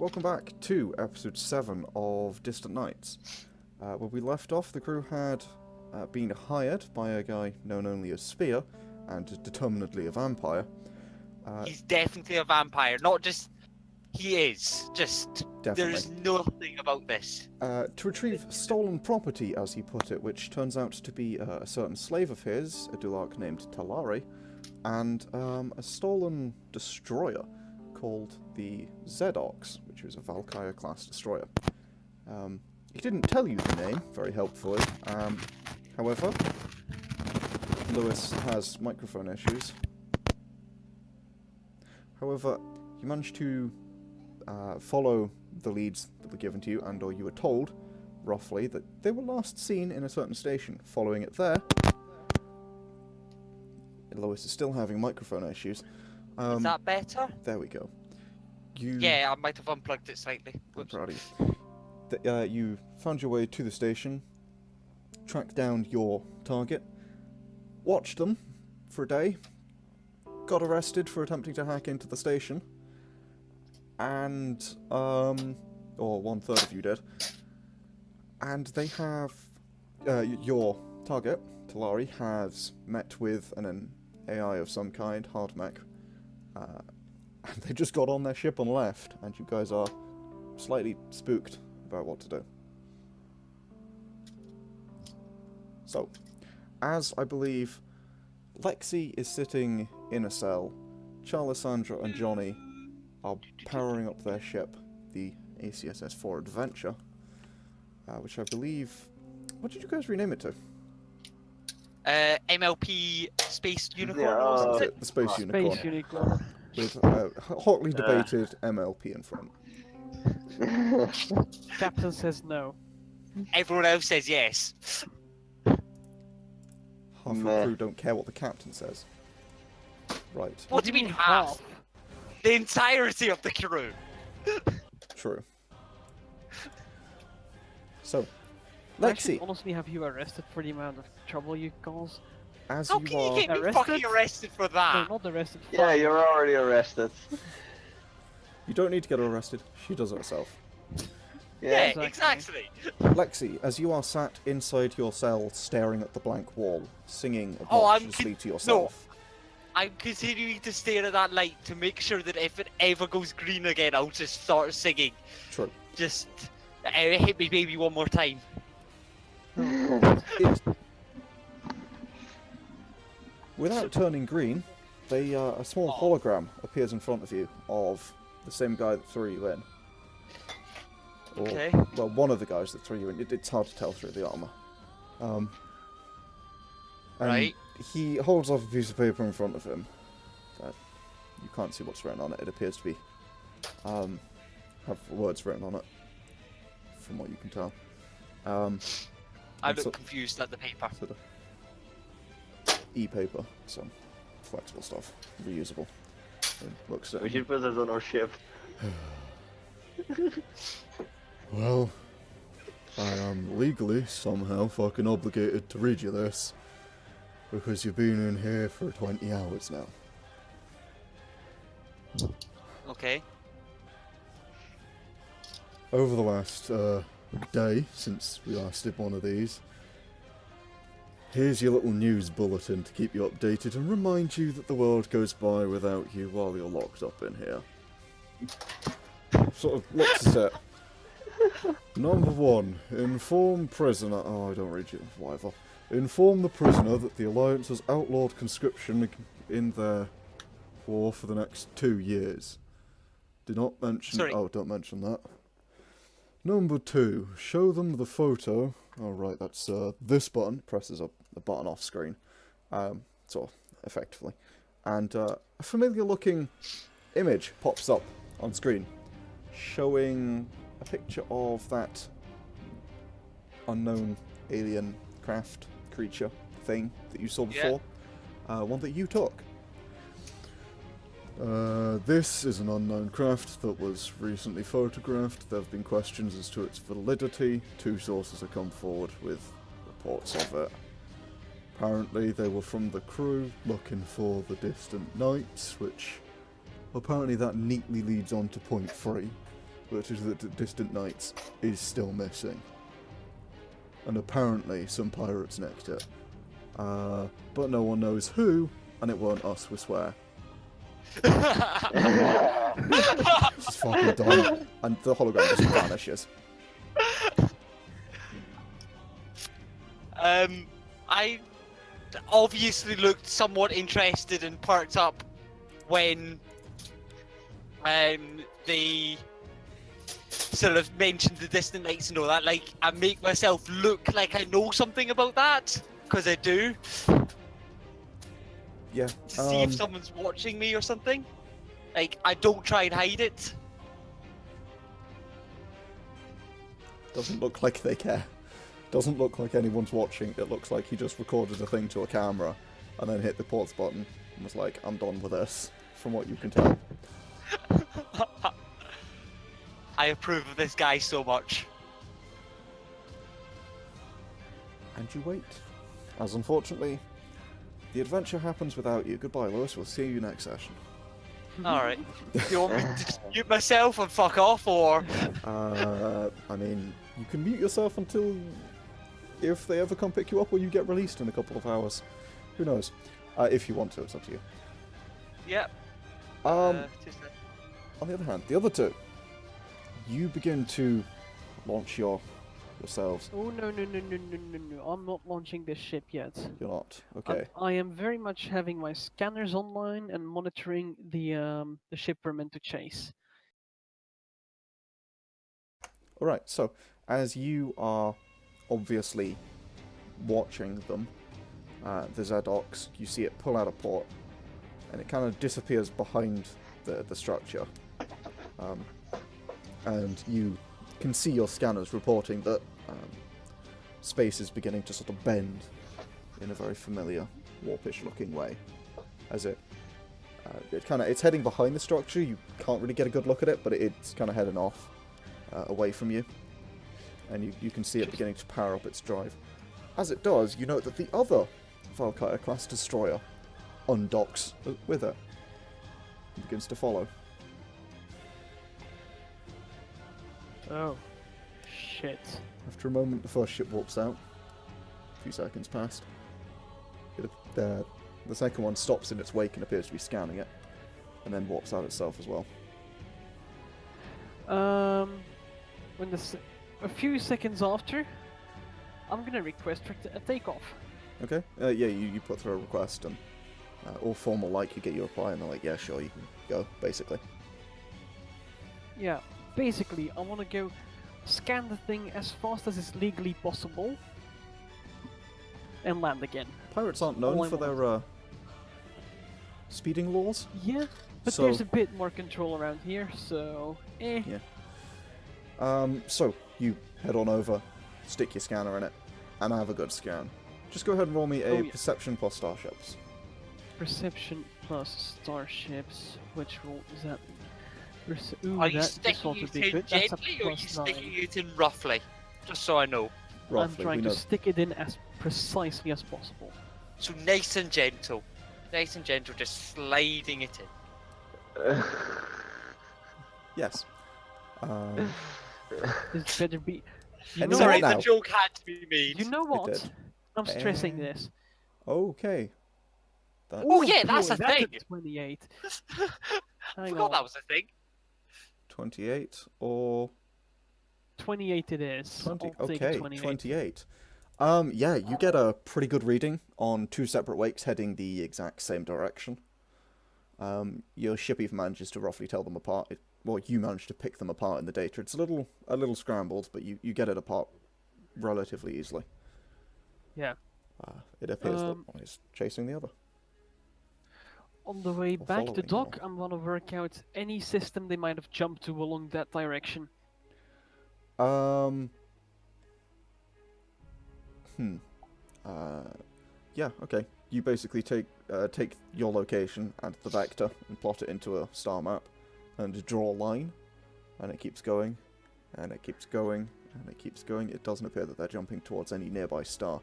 welcome back to episode 7 of Distant Nights. Where we left off, the crew had been hired by a guy known only as Spear, and determinedly a vampire. He's definitely a vampire, not just... He is. Just... Definitely. There's nothing about this. To retrieve stolen property, as he put it, which turns out to be a certain slave of his, a Dulark named Talari, and a stolen destroyer called the Zedox, which was a Valkyrie-class destroyer. He didn't tell you the name, very helpfully. However, Lewis has microphone issues. However, you managed to follow the leads that were given to you, and or you were told, roughly, that they were last seen in a certain station. Following it there, Lewis is still having microphone issues. Is that better? There we go. Yeah, I might have unplugged it slightly. I'm proud of you. You found your way to the station, tracked down your target, watched them for a day, got arrested for attempting to hack into the station, and, or 1/3 of you did, and they have, your target, Talari, has met with an AI of some kind, hard mech, and they just got on their ship and left, and you guys are slightly spooked about what to do. So, as I believe Lexie is sitting in a cell, Charlissandra and Johnny are powering up their ship, the ACSS-4 Adventure, which I believe... What did you guys rename it to? MLP Space Unicorn, Yeah, wasn't it? The Space Unicorn. Space Unicorn. With hotly debated MLP in front. Captain says no. Everyone else says yes. Half the crew don't care what the captain says. Right. What do you mean half? The entirety of the crew. True. So, I should Lexie, honestly have you arrested for the amount of trouble you cause. as How you can are... you get me Arrested? fucking arrested for No, that? not arrested. Yeah, fine. you're already arrested. You don't need to get her arrested. She does it herself. Yeah, Yeah. exactly. Lexie, as you are sat inside your cell staring at the blank wall, singing Oh, obnoxiously to yourself. I'm continuing to stare at that light to make sure that if it ever goes green again, I'll just start singing. True. Just hit me, baby, one more time. It... Without turning green, a small hologram appears in front of you of the same guy that threw you in. Or, Okay. well, one of the guys that threw you in. It's hard to tell through the armor. And Right. he holds up a piece of paper in front of him. That you can't see what's written on it. It appears to be have words written on it, from what you can tell. I and look confused at the paper. Sort of e-paper, so flexible stuff, reusable. It looks We should put this on our ship. Well, I am legally somehow fucking obligated to read you this, because you've been in here for 20 hours now. Okay. Over the last day, since we last did one of these, here's your little news bulletin to keep you updated and remind you that the world goes by without you while you're locked up in here. Sort of looks at it. Number 1, inform prisoner... Oh, I don't read you, whatever. Inform the prisoner that the Alliance has outlawed conscription in their war for the next 2 years. Do not mention... Sorry. Oh, don't mention that. Number 2, show them the photo. Oh, right, that's this button. Presses up the button off screen. Sort of, effectively. And a familiar-looking image pops up on screen, showing a picture of that unknown alien craft, creature, thing that you saw before. One that you took. This is an unknown craft that was recently photographed. There have been questions as to its validity. 2 sources have come forward with reports of it. Apparently they were from the crew looking for the distant nights, which apparently that neatly leads on to point 3. which is that the Distant Nights is still missing. And apparently some pirates nicked it. But no one knows who, and it weren't us, we swear. It's fucking dumb. And the hologram just vanishes. I obviously looked somewhat interested and perked up when they sort of mentioned the Distant Nights and all that. Like, I make myself look like I know something about that, because I do. Yeah. To see if someone's watching me or something. Like, I don't try and hide it. Doesn't look like they care. Doesn't look like anyone's watching. It looks like he just recorded a thing to a camera and then hit the pause button and was like, I'm done with this, from what you can tell. I approve of this guy so much. And you wait. As unfortunately, the adventure happens without you. Goodbye, Lewis. We'll see you next session. Alright. You want me to just mute myself and fuck off, or...? I mean, you can mute yourself until... if they ever come pick you up or you get released in a couple of hours. Who knows? If you want to, it's up to you. Yep. On the other hand, the other two, you begin to launch yourselves. Oh no. I'm not launching this ship yet. You're not. Okay. I am very much having my scanners online and monitoring the ship we're meant to chase. Alright, so as you are obviously watching them, the Zedox, you see it pull out a port, and it kind of disappears behind the structure. And you can see your scanners reporting that space is beginning to sort of bend in a very familiar, warpish-looking way, as it's heading behind the structure. You can't really get a good look at it, but it's kind of heading off away from you, and you can see it beginning to power up its drive. As it does, you note that the other Valkyrie-class destroyer undocks with it and begins to follow. Oh, shit. After a moment, the first ship warps out. A few seconds passed. The second one stops in its wake and appears to be scanning it, and then warps out itself as well. When a few seconds after, I'm gonna request for a takeoff. Okay. Yeah, you put through a request, and all formal like, you get your reply, and they're like, yeah, sure, you can go, basically. Yeah, basically, I want to go scan the thing as fast as is legally possible and land again. Pirates aren't known for their speeding laws. Yeah, but So- there's a bit more control around here, so eh. Yeah. So you head on over, stick your scanner in it, and have a good scan. Just go ahead and roll me a Oh, yeah. perception plus starships. Perception plus starships. Which roll is that? Ooh, Are you that sticking ought to it be in good. That's a gently, or are you +9. sticking it in roughly? Just so I know. I'm Roughly, trying we to know. stick it in as precisely as possible. So nice and gentle. Nice and gentle, just sliding it in. Yes. This better be. You And know sorry, Sorry, what? now. the joke had to be made. You know what? did. I'm stressing Eh. this. Okay. That, Oh, yeah, that's boy, a thing. 28. I Hang forgot on. that was a thing. 28 or 28 it is. 20? I'll take Okay, 28. 28. Yeah, you get a pretty good reading on two separate wakes heading the exact same direction. Your ship even manages to roughly tell them apart. Well, you manage to pick them apart in the data. It's a little scrambled, but you get it apart relatively easily. Yeah. It appears that one is chasing the other. On the way Or back to following dock, more. I'm gonna work out any system they might have jumped to along that direction. Yeah, okay. You basically take your location and the vector and plot it into a star map and draw a line, and it keeps going, and it keeps going, and it keeps going. It doesn't appear that they're jumping towards any nearby star.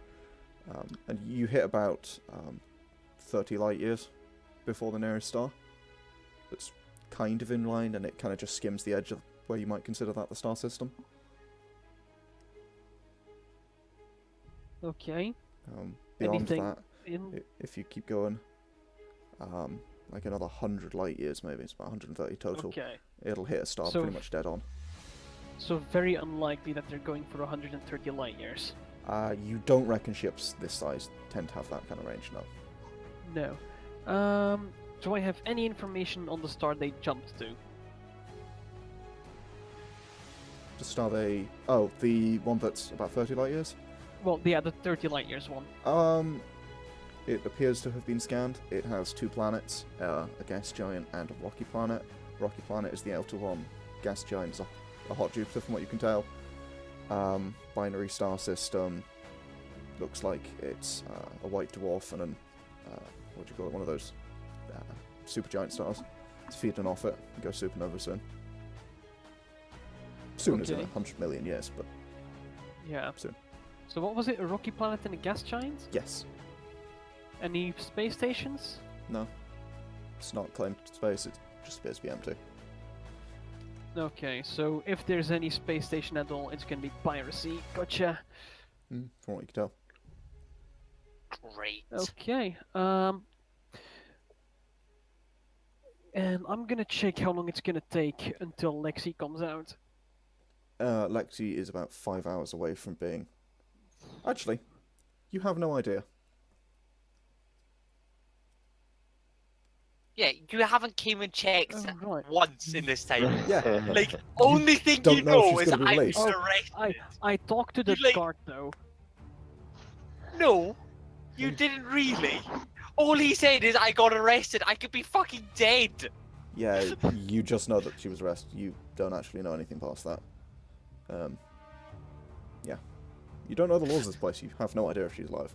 And you hit about 30 light years before the nearest star. That's kind of in line, and it kind of just skims the edge of where you might consider that the star system. Okay. Beyond Anything that, in? if you keep going, like another 100 light years, maybe it's about 130 total. Okay. It'll hit a star So pretty much dead on. So very unlikely that they're going for 130 light years. You don't reckon ships this size tend to have that kind of range, no. No. Do I have any information on the star they jumped to? The star they... Oh, the one that's about 30 light years? Well, yeah, the 30 light years one. It appears to have been scanned. It has 2 planets, a gas giant and a rocky planet. Rocky planet is the outer one. Gas giant is a hot Jupiter, from what you can tell. Binary star system. Looks like it's a white dwarf and an... what do you call it? One of those supergiant stars. It's feeding off it. It goes supernova soon. Soon as in Okay. 100 million years, but Yeah. soon. So what was it? A rocky planet and a gas giant? Yes. Any space stations? No. It's not claimed to space, it just appears to be empty. Okay, so if there's any space station at all, it's gonna be piracy. Gotcha. From what you can tell. Great. Okay. And I'm gonna check how long it's gonna take until Lexie comes out. Lexie is about 5 hours away from being... Actually, you have no idea. Yeah, you haven't came and checked Oh, right. once in this time. Yeah. Like, only thing don't you know if know she's is gonna be I was released. arrested. I talked to the You, like- guard though. No, you didn't really. All he said is I got arrested. I could be fucking dead. Yeah, you just know that she was arrested. You don't actually know anything past that. Yeah. You don't know the laws of this place. You have no idea if she's alive.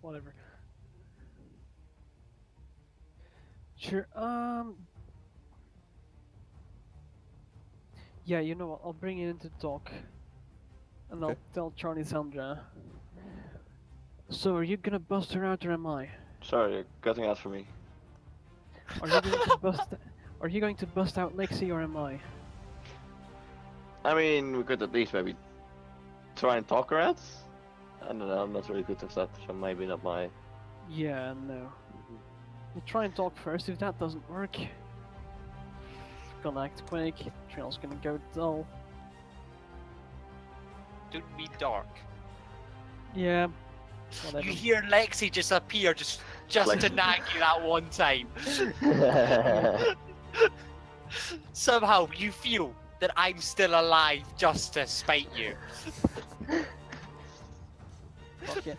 Whatever. Sure. Yeah, you know what? I'll bring it into talk, and I'll Okay. tell Charlissandra. So, are you gonna bust her out, or am I? Sorry, you're cutting out for me. Are you going to bust? Are you going to bust out Lexie, or am I? I mean, we could at least maybe try and talk her out. I don't know, I'm not really good at that, so maybe not my... Yeah, no. We'll try and talk first. If that doesn't work, gonna act quick. Trail's gonna go dull. Don't be dark. Yeah. Whatever. You hear Lexie just appear just Like- to nag you that one time. Somehow you feel that I'm still alive just to spite you. Fuck it.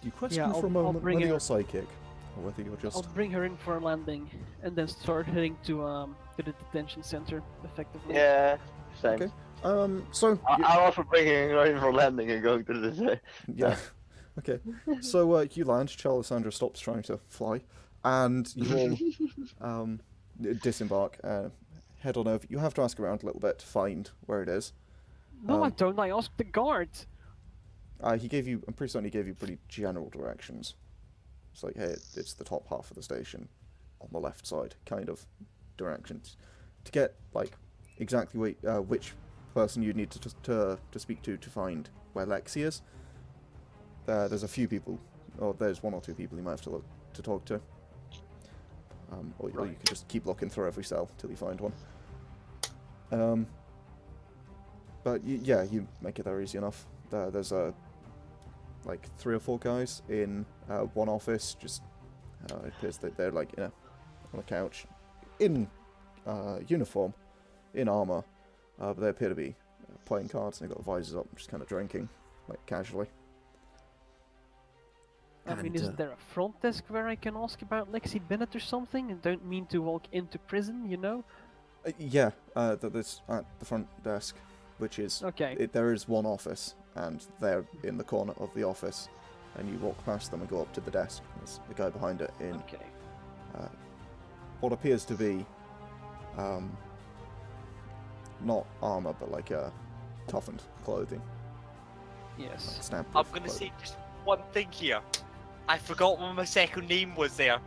You question I'll- for a I'll moment bring whether her- you're psychic, or whether you're just... I'll bring her in for a landing, and then start heading to the detention center, effectively. Yeah, same. Okay. So... you- I'm also bringing her in for landing and going to the... Yeah. Okay. So you land. Charlissandra stops trying to fly, and you all disembark. Head on over. You have to ask around a little bit to find where it is. No, I don't. I asked the guard. He gave you. I'm pretty certain he gave you pretty general directions. It's like, hey, it's the top half of the station, on the left side, kind of directions. To get like exactly which person you need to speak to find where Lexie is. There's a few people, or there's 1 or 2 people you might have to look to talk to. Or you could just keep looking through every cell till you find one. But yeah, you make it there easy enough. There's like 3 or 4 guys in one office. Just it appears that they're like on a couch, in uniform, in armor, but they appear to be playing cards. And they've got visors up, just kind of drinking, like casually. I mean, And, is there a front desk where I can ask about Lexie Bennett or something? And don't mean to walk into prison, you know? Yeah, that's at the front desk, which is... Okay. There is one office, and they're in the corner of the office, and you walk past them and go up to the desk. There's the guy behind it in Okay. what appears to be not armor, but like toughened clothing. Yes. Stamp I'm gonna say just one thing here. I forgot what my second name was there.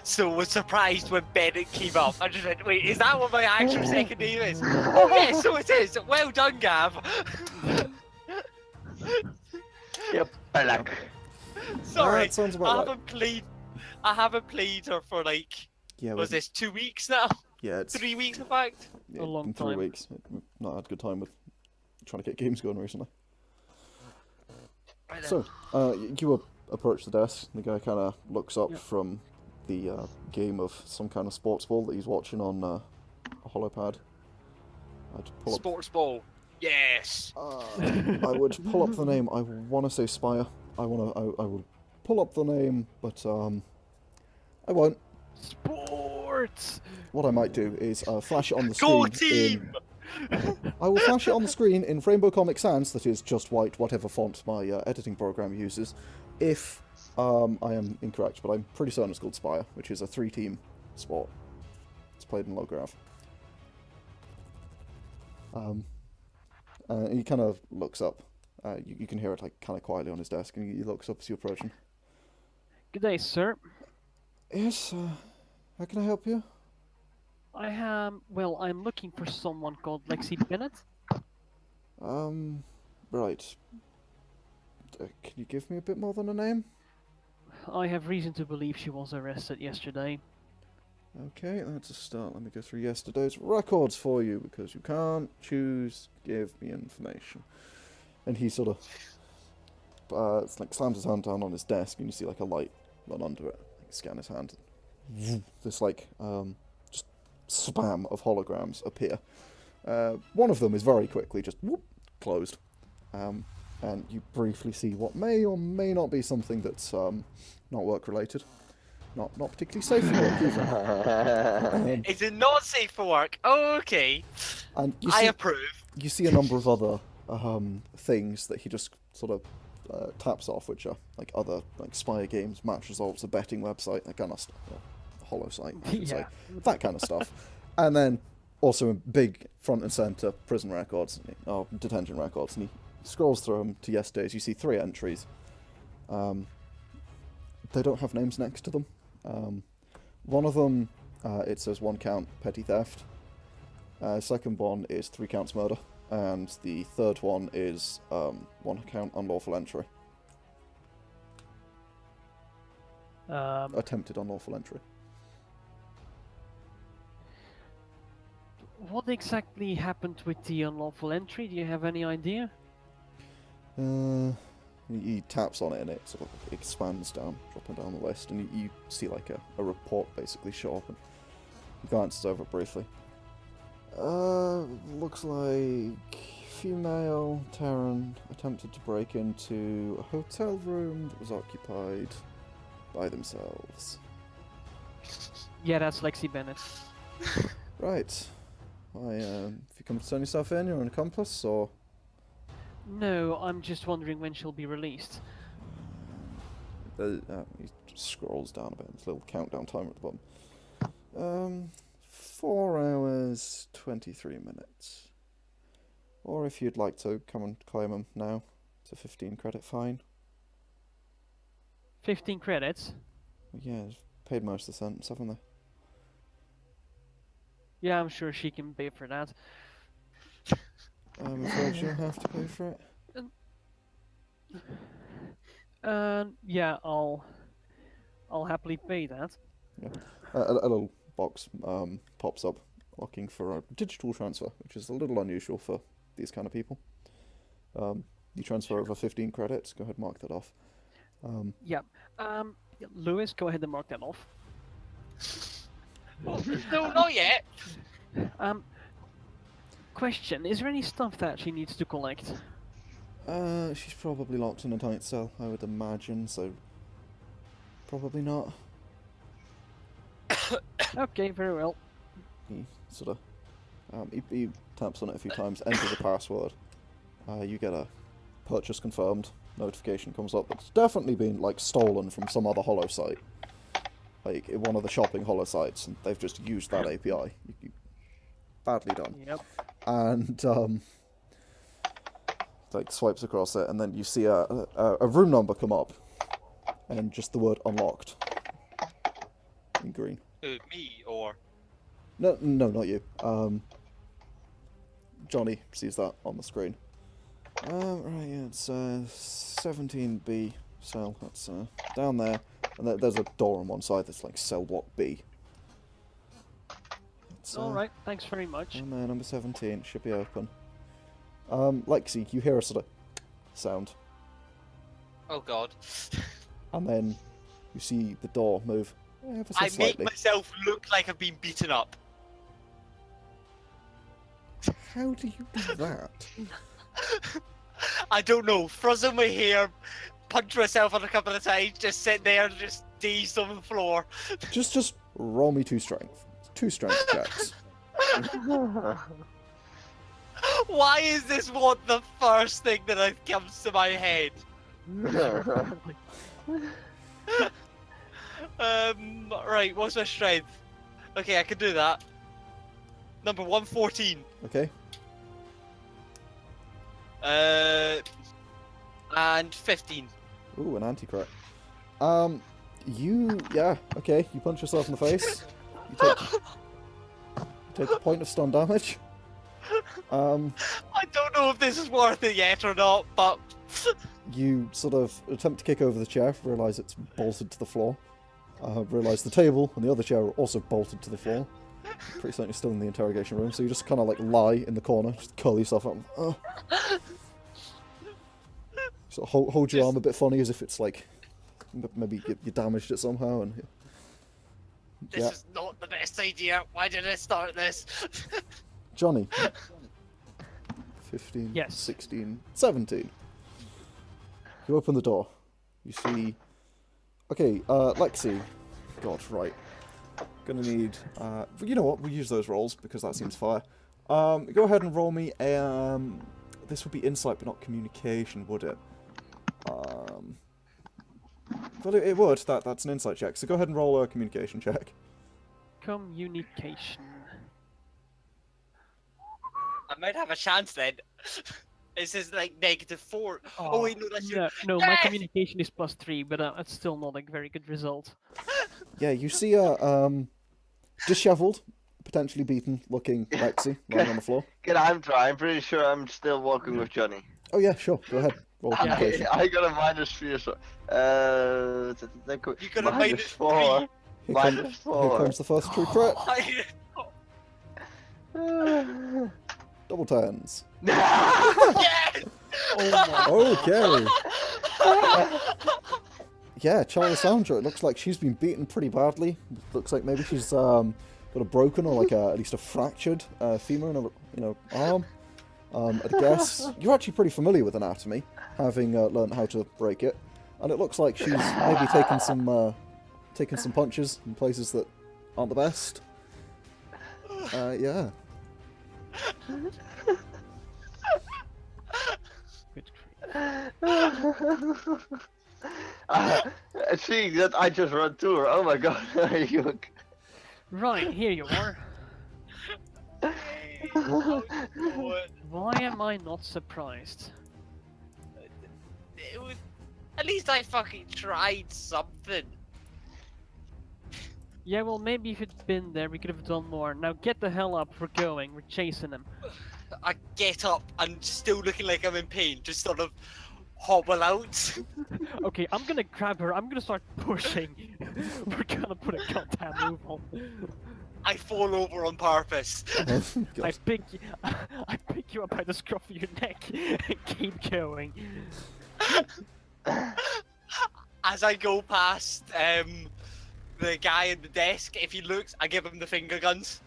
so was surprised when Bennett came up. I just went, wait, is that what my actual second name is? Oh yeah, so it is. Well done, Gav. Yep, I like. Sorry, That sounds about right. I haven't played her for like, Yeah, was this 2 weeks now? Yeah, it's 3 weeks in fact? yeah, A long in 3 time. weeks. We've not had a good time with trying to get games going recently. Right then. So, you approach the desk. The guy kind of looks up Yep. from the game of some kind of sports ball that he's watching on a holopad. I'd pull up. Sports ball. Yes. I would pull up the name. I want to say Spire. I would pull up the name, but I won't. Sports. What I might do is flash it on the Go screen. team! I will flash it on the screen in Rainbow Comic Sans, that is just white, whatever font my editing program uses, if I am incorrect, but I'm pretty certain it's called Spire, which is a 3-team sport. It's played in low grav. He kind of looks up. You can hear it like kind of quietly on his desk, and he looks up as you approach him. Good day, sir. Yes, how can I help you? Well, I'm looking for someone called Lexie Bennett. Right. Can you give me a bit more than a name? I have reason to believe she was arrested yesterday. Okay, that's a start. Let me go through yesterday's records for you, because you can't choose give me information. And he sort of it's like slams his hand down on his desk, and you see like a light run under it. Like, scan his hand. This like just spam of holograms appear. One of them is very quickly just whoop, closed. And you briefly see what may or may not be something that's not work related. Not particularly safe for work either. Is it not safe for work? Oh, okay. And you I see, approve. you see a number of other things that he just sort of taps off, which are like other like Spire games, match results, a betting website, that kind of stuff. Well, hollow site, I should say. That kind of stuff. And then also in big front and centre prison records, or detention records, and he scrolls through them to yesterday's. You see 3 entries. They don't have names next to them. One of them, it says 1 count petty theft. Second one is 3 counts murder. And the third one is 1 count unlawful entry. Attempted unlawful entry. What exactly happened with the unlawful entry? Do you have any idea? He taps on it and it sort of expands down, dropping down the list, and you see like a report basically show up, and he glances over it briefly. Looks like female Terran attempted to break into a hotel room that was occupied by themselves. Yeah, that's Lexie Bennett. Right. If you come to turn yourself in, you're an accomplice, or... No, I'm just wondering when she'll be released. He scrolls down a bit. There's a little countdown timer at the bottom. 4 hours, 23 minutes. Or if you'd like to come and claim them now, it's a 15 credit fine. 15 credits? Yeah, they've paid most of the sentence, haven't they? Yeah, I'm sure she can pay for that. I'm afraid you'll have to pay for it. Yeah, I'll happily pay that. Yeah. A little box pops up, looking for a digital transfer, which is a little unusual for these kind of people. You transfer over 15 credits. Go ahead, mark that off. Yeah. Lewis, go ahead and mark that off. No, not yet. Question: is there any stuff that she needs to collect? She's probably locked in a tight cell, I would imagine, so probably not. Okay, very well. He sort of he taps on it a few times, enters the password. You get a purchase confirmed notification comes up. It's definitely been like stolen from some other hollow site, like one of the shopping hollow sites, and they've just used that API. Badly done. Yep. And like swipes across it, and then you see a room number come up, and just the word unlocked. in green. Me or? No, not you. Johnny sees that on the screen. Right, yeah, it's 17B cell. That's down there, and there's a door on one side that's like cell block B. Alright, thanks very much. And there, number 17 should be open. Lexie, you hear a sort of sound, Oh god. and then you see the door move ever so I slightly. make myself look like I've been beaten up. How do you do that? I don't know. Frizzle my hair, punch myself on a couple of times, just sit there and just dazed on the floor. just roll me 2 strength. 2 strength checks. Why is this one the first thing that comes to my head? Right, what's my strength? Okay, I can do that. Number 114. Okay. And 15. Ooh, an anti-crit. Yeah, okay, you punch yourself in the face. You take a point of stun damage. I don't know if this is worth it yet or not, but... You sort of attempt to kick over the chair, realise it's bolted to the floor. Realise the table and the other chair are also bolted to the floor. Pretty certain you're still in the interrogation room, so you just kind of like lie in the corner, just curl yourself up. Sort of hold your arm a bit funny as if it's like, maybe you damaged it somehow, and... This is not the best idea. Why did I start this? Johnny. 15, Yes. 16, 17. You open the door. You see... Okay, Lexie. God, right. Gonna need... you know what, we'll use those rolls, because that seems fair. Go ahead and roll me a... this would be insight, but not communication, would it? Well, it would. That's an insight check, so go ahead and roll a communication check. Communication. I might have a chance then. This is like -4. Oh wait, no, that's your... No, my communication is +3, but it's still not a very good result. Yeah, you see a dishevelled, potentially beaten looking Lexie lying on the floor. Can I'm trying. I'm pretty sure I'm still walking with Johnny. Oh yeah, sure. Go ahead. Roll communication. I got a -3, so You got a -4. Here comes the first true crit. Double tens. Yes! Okay. Yeah, Charlissandra. It looks like she's been beaten pretty badly. Looks like maybe she's got a broken or like at least a fractured femur and a arm. I'd guess you're actually pretty familiar with anatomy, having learned how to break it, and it looks like she's maybe taken some punches in places that aren't the best. Yeah. Good Seeing that I just run to her. Oh my god. Right, here you are. Why am I not surprised? It was... At least I fucking tried something. Yeah, well, maybe if it'd been there, we could have done more. Now get the hell up, we're going, we're chasing him. I get up and still looking like I'm in pain, just sort of hobble out. Okay, I'm gonna grab her, I'm gonna start pushing. We're gonna put a goddamn move on. I fall over on purpose. I pick you up by the scruff of your neck and keep going. As I go past the guy at the desk, if he looks, I give him the finger guns.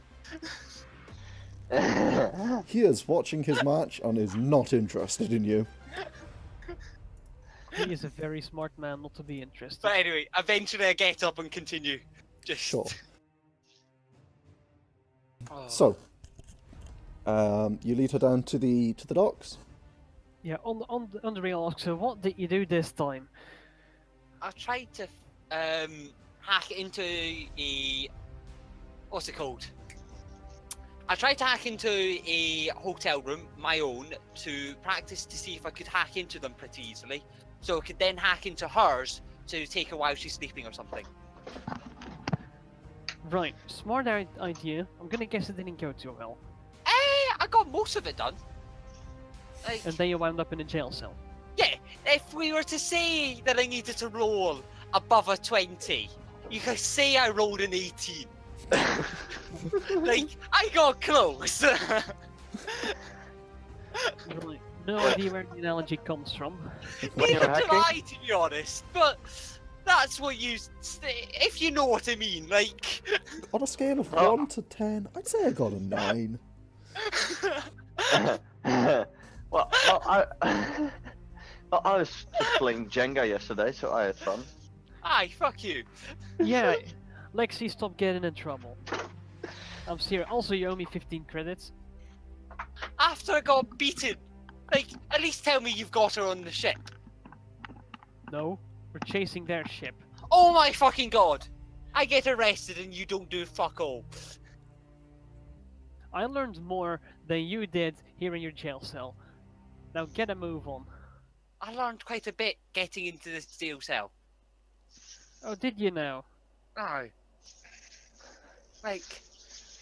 He is watching his match and is not interested in you. He is a very smart man not to be interested. But anyway, eventually I get up and continue. Just... Sure. Oh. So, you lead her down to the docks. Yeah, on the real ask, so what did you do this time? I've tried to hack into a... What's it called? I tried to hack into a hotel room, my own, to practice to see if I could hack into them pretty easily. So I could then hack into hers to take her while she's sleeping or something. Right, smart idea. I'm gonna guess it didn't go too well. I got most of it done. Like, And then you wound up in a jail cell. yeah, if we were to say that I needed to roll above a 20, you could say I rolled an 18. Like, I got close. Right, no idea where the analogy comes from. When you're Neither do hacking? I, to be honest. But that's what you, if you know what I mean. Like, On a scale of Oh. 1 to 10, I'd say I got a 9. well, I was just playing Jenga yesterday, so I had fun. aye, fuck you. Yeah, Lexie, stop getting in trouble. I'm serious. Also, you owe me 15 credits. After I got beaten, like, at least tell me you've got her on the ship. No, we're chasing their ship. Oh my fucking god! I get arrested and you don't do fuck all. I learned more than you did here in your jail cell. Now get a move on. I learned quite a bit getting into this jail cell. Oh, did you now? Oh. Like,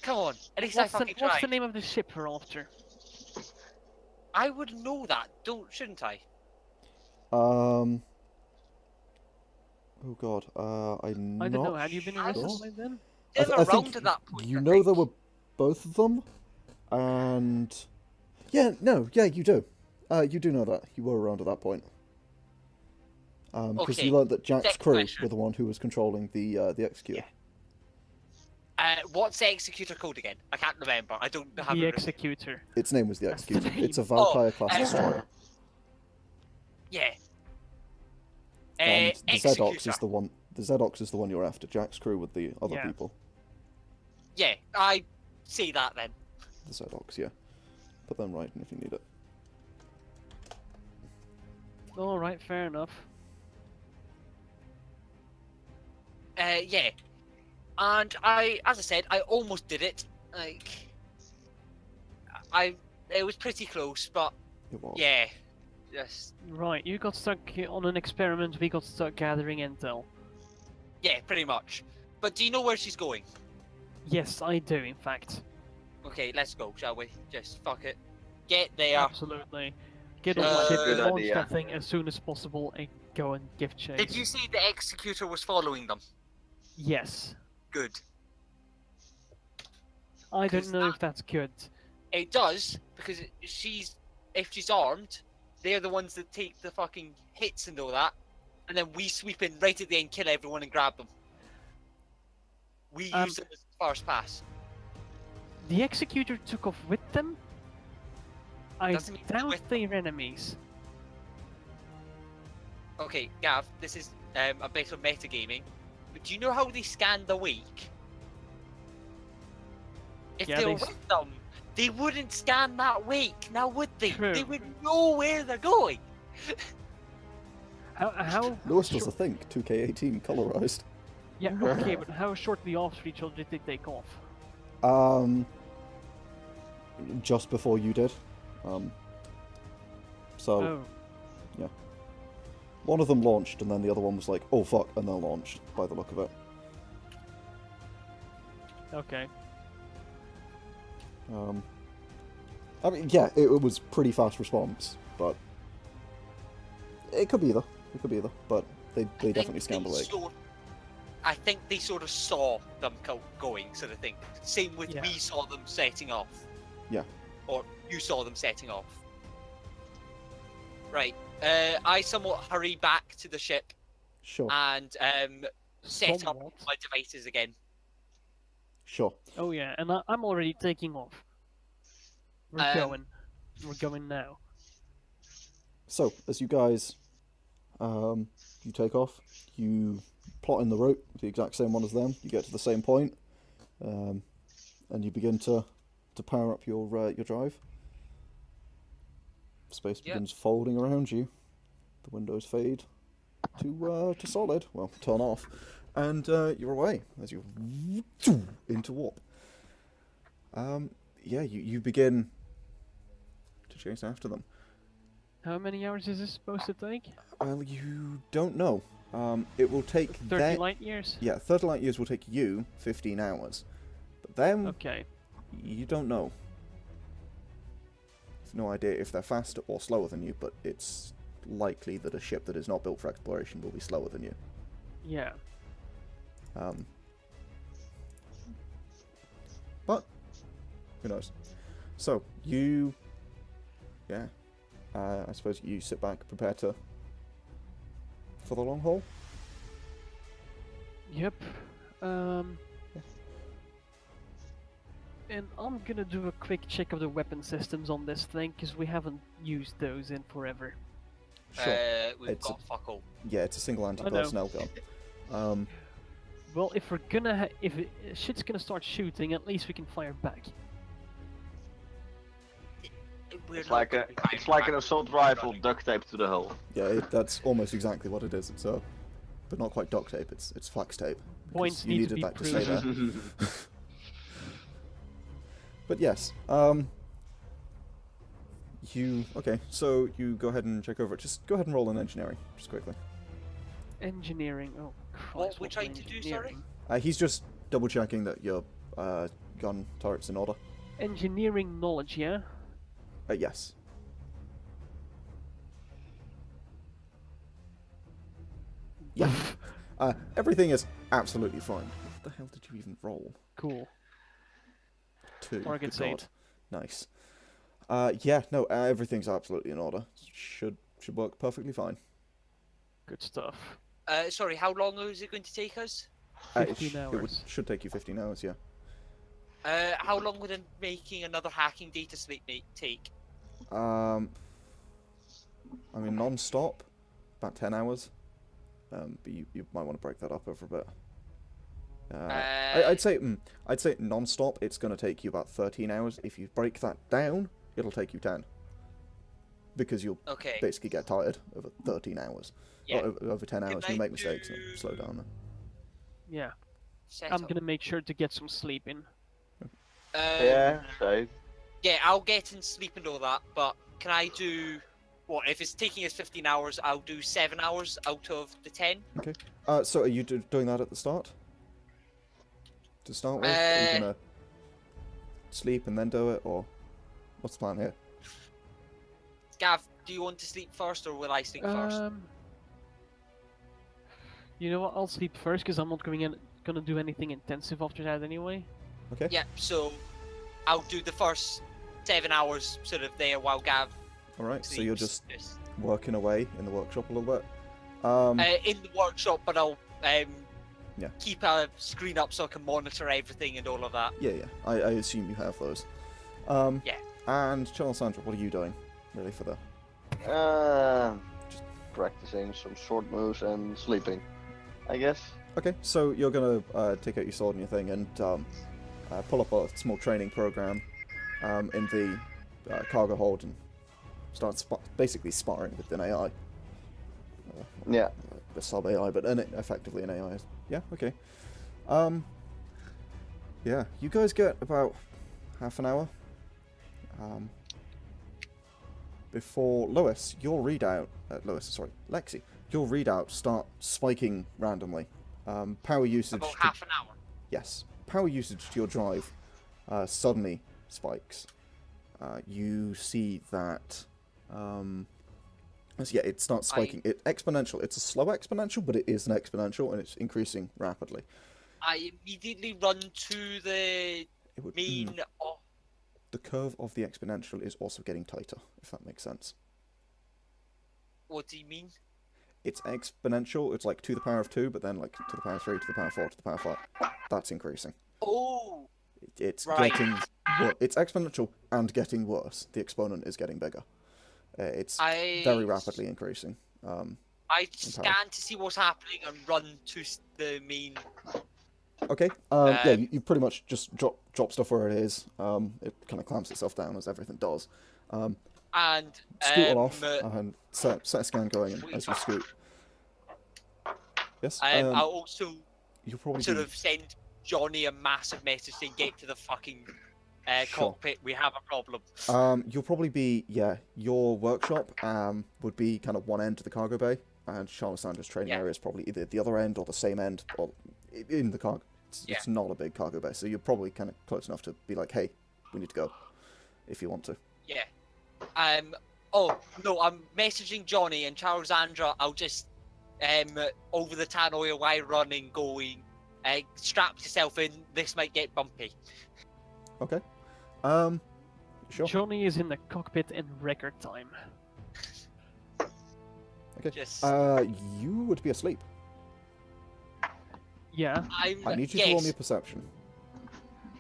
come on. At least I fucking What's tried. the name of the ship we're after? I would know that, shouldn't I? Oh god, I'm I not don't know. Have you been arrested sure. by then? I, Still I around think at that point. you I know think. there were both of them, and yeah, you do. You do know that you were around at that point. Because Okay, you learned that Jack's next crew question. were the one who was controlling the executor. What's the executor code again? I can't remember. I don't have The it. Executor. Its name was the That's the executor. It's a name. Valkyrie class Oh, destroyer, Yeah. and the Executor. Zedox is the one. The Zedox is the one you're after. Jack's crew with the other Yeah. people. Yeah, I see that then. The Zedox, yeah. Put them right in if you need it. Alright, fair enough. Yeah. And as I said, I almost did it. Like, it was pretty close, but It was. yeah, just Right, you got stuck on an experiment, we got stuck gathering intel. yeah, pretty much. But do you know where she's going? Yes, I do, in fact. Okay, let's go, shall we? Just fuck it. Get there. Absolutely. Get on Uh, the ship, Good launch idea. that thing as soon as possible, and go and give chase. Did you see the executor was following them? Yes. Good. I 'Cause don't know if that's good. It does, because if she's armed, they're the ones that take the fucking hits and all that, and then we sweep in right at the end, kill everyone and grab them. We use them as first pass. The Executor took off with them? I Doesn't mean they're doubt with they're enemies. Okay, Gav, this is a bit of metagaming, but do you know how they scan the wake? If Yeah, they were they s- with them, they wouldn't scan that wake, now would they? True. They would know where they're going. How Lewis does shor- a think. 2K18 colorized. Yeah, okay, but how shortly after each other did they take off? Just before you did. So Oh, one of them launched, and then the other one was like, "Oh fuck," and then launched. By the look of it. okay. I mean, yeah, it was pretty fast response, but it could be either. It could be either, but they I definitely think scanned the they lake. I think they sort of saw them going, sort of thing. Same with Yeah. we saw them setting off. Yeah. Or you saw them setting off. Right. I somewhat hurry back to the ship Sure, and set up Somewhat. my devices again. sure. Oh yeah, and I'm already taking off. We're Um, going. We're going now. So as you guys, you take off, you plot in the route, the exact same one as them. You get to the same point, and you begin to power up your drive. Space Yep. begins folding around you. The windows fade to solid. Well, turn off, and you're away as you into warp. Yeah, you begin to chase after them. How many hours is this supposed to take? Well, you don't know. It will take 30 light years? Yeah, 30 light years will take you 15 hours. But them, Okay. you don't know. No idea if they're faster or slower than you, but it's likely that a ship that is not built for exploration will be slower than you. Yeah. But who knows? So you, I suppose you sit back, prepare to for the long haul. Yep. And I'm gonna do a quick check of the weapon systems on this thing, because we haven't used those in forever. Sure. We've It's got fuck all. Yeah, it's a single anti-personnel gun. Well, if we're gonna if shit's gonna start shooting, at least we can fire back. We're It's not like gonna a, be firing it's like back. an assault rifle Running. duct taped to the hull. Yeah, that's almost exactly what it is. It's but not quite duct tape. It's flex tape. because Points you need to needed be that to stay proven. there. But yes, okay? So you go ahead and check over it. Just go ahead and roll an engineering, just quickly. Engineering. Oh, Christ. What we was trying to do, sorry? engineering? He's just double checking that your gun turret's in order. Engineering knowledge, yeah? Yes. Yeah. Everything is absolutely fine. What the hell did you even roll? Cool. 2. Target Good God. saved. Nice. Yeah, no, everything's absolutely in order. Should work perfectly fine. Good stuff. Sorry, how long is it going to take us? 15 It hours. should take you 15 hours, yeah. How long would making another hacking data sleep take? I mean, non-stop, about 10 hours. But you might want to break that up over a bit. I'd say non-stop, it's going to take you about 13 hours. If you break that down, it'll take you 10. Because you'll Okay. basically get tired over 13 hours. Yeah. Or over 10 hours, Can you I make mistakes and do- slow down. Yeah. Set I'm up. gonna make sure to get some sleep in. Yeah, so Yeah, I'll get in sleep and all that, but can I do... What, if it's taking us 15 hours, I'll do 7 hours out of the 10? Okay. So are you doing that at the start? To start with? Are you Uh, gonna sleep and then do it, or what's the plan here? Gav, do you want to sleep first, or will I sleep first? You know what? I'll sleep first because I'm not gonna do anything intensive after that anyway. Okay. Yeah, so I'll do the first 7 hours sort of there while Gav Alright, so sleeps. you're just working away in the workshop a little bit. in the workshop, but I'll Yeah. keep a screen up so I can monitor everything and all of that. Yeah. I assume you have those. Yeah. And Charlissandra, what are you doing, really, for the... just practicing some sword moves and sleeping, I guess. Okay, so you're gonna take out your sword and your thing and pull up a small training program in the cargo hold and start basically sparring with an AI. Yeah. A sub AI, but effectively an AI. Yeah, okay. Yeah, you guys get about half an hour before Lexie, your readout start spiking randomly. Power usage. About half an hour. Yes, power usage to your drive suddenly spikes. You see that. Yeah, it starts spiking. It's exponential. It's a slow exponential, but it is an exponential, and it's increasing rapidly. I immediately run to the It would, main. the curve of the exponential is also getting tighter, if that makes sense. What do you mean? It's exponential. It's like to the power of 2, but then like to the power of 3, to the power of 4, to the power of 5. That's increasing. Oh, It's right. getting. It's exponential and getting worse. The exponent is getting bigger. It's very rapidly increasing. I scan to see what's happening and run to the main. Okay. Yeah, you pretty much just drop stuff where it is. It kind of clamps itself down as everything does. And Scoot on off and set a scan going as you scoot. Yes. I'll also You'll probably sort be, of send Johnny a massive message saying, "Get to the fucking Sure. cockpit. We have a problem." You'll probably be, your workshop would be kind of one end of the cargo bay, and Charlissandra's training Yeah. area is probably either the other end or the same end, or in the cargo. It's not a big cargo base, so you're probably kind of close enough to be like, hey, we need to go, if you want to. Yeah. Oh no, I'm messaging Johnny and Charlissandra. I'll just over the tannoy while running, going. Strap yourself in. This might get bumpy. Okay. Sure. Johnny is in the cockpit in record time. Okay. Just. You would be asleep. Yeah. I need you to roll me a perception.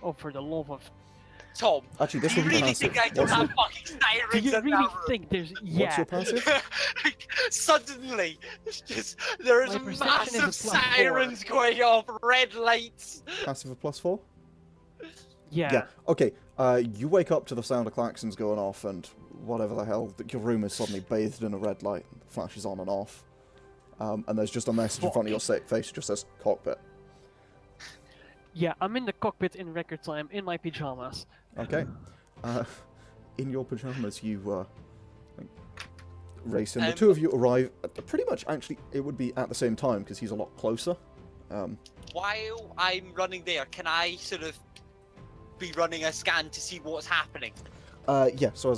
Oh, for the love of... Tom. Actually, this Do you will be really passive. think I don't have fucking Do sirens you in really that room? think there's... What's Yeah. your passive? Suddenly, it's just there is My perception is a massive +4. sirens going off, red lights. Passive of +4? Yeah. Yeah. Okay. You wake up to the sound of klaxons going off and whatever the hell. Your room is suddenly bathed in a red light. Flashes on and off. And there's just a message in front of your face. It just says cockpit. Yeah, I'm in the cockpit in record time, in my pajamas. Okay. In your pajamas, you race in. The two of you arrive at pretty much. Actually, it would be at the same time because he's a lot closer. While I'm running there, can I sort of be running a scan to see what's happening? Yeah. So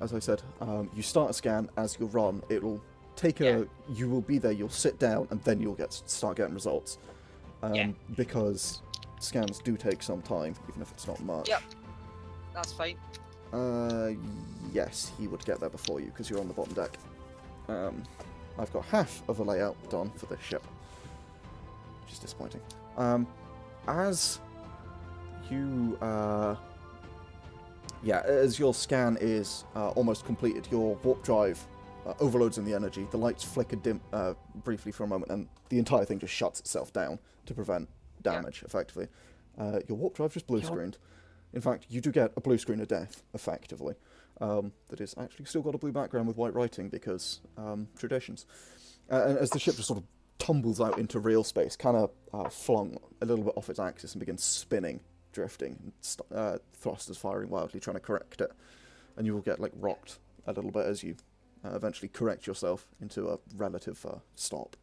as I said, you start a scan as you run. It'll take a. You will be there. You'll sit down, and then you'll start getting results. Because scans do take some time, even if it's not much. Yep. That's fine. Yes, he would get there before you because you're on the bottom deck. I've got half of a layout done for this ship, which is disappointing. As you, as your scan is almost completed, your warp drive overloads in the energy. The lights flicker dim briefly for a moment, and the entire thing just shuts itself down to prevent damage, effectively. Your warp drive just blue-screened. In fact, you do get a blue screen of death, effectively. That is actually still got a blue background with white writing because traditions. And as the ship just sort of tumbles out into real space, kind of flung a little bit off its axis and begins spinning, drifting, and thrusters firing wildly, trying to correct it. And you will get rocked a little bit as you eventually correct yourself into a relative stop.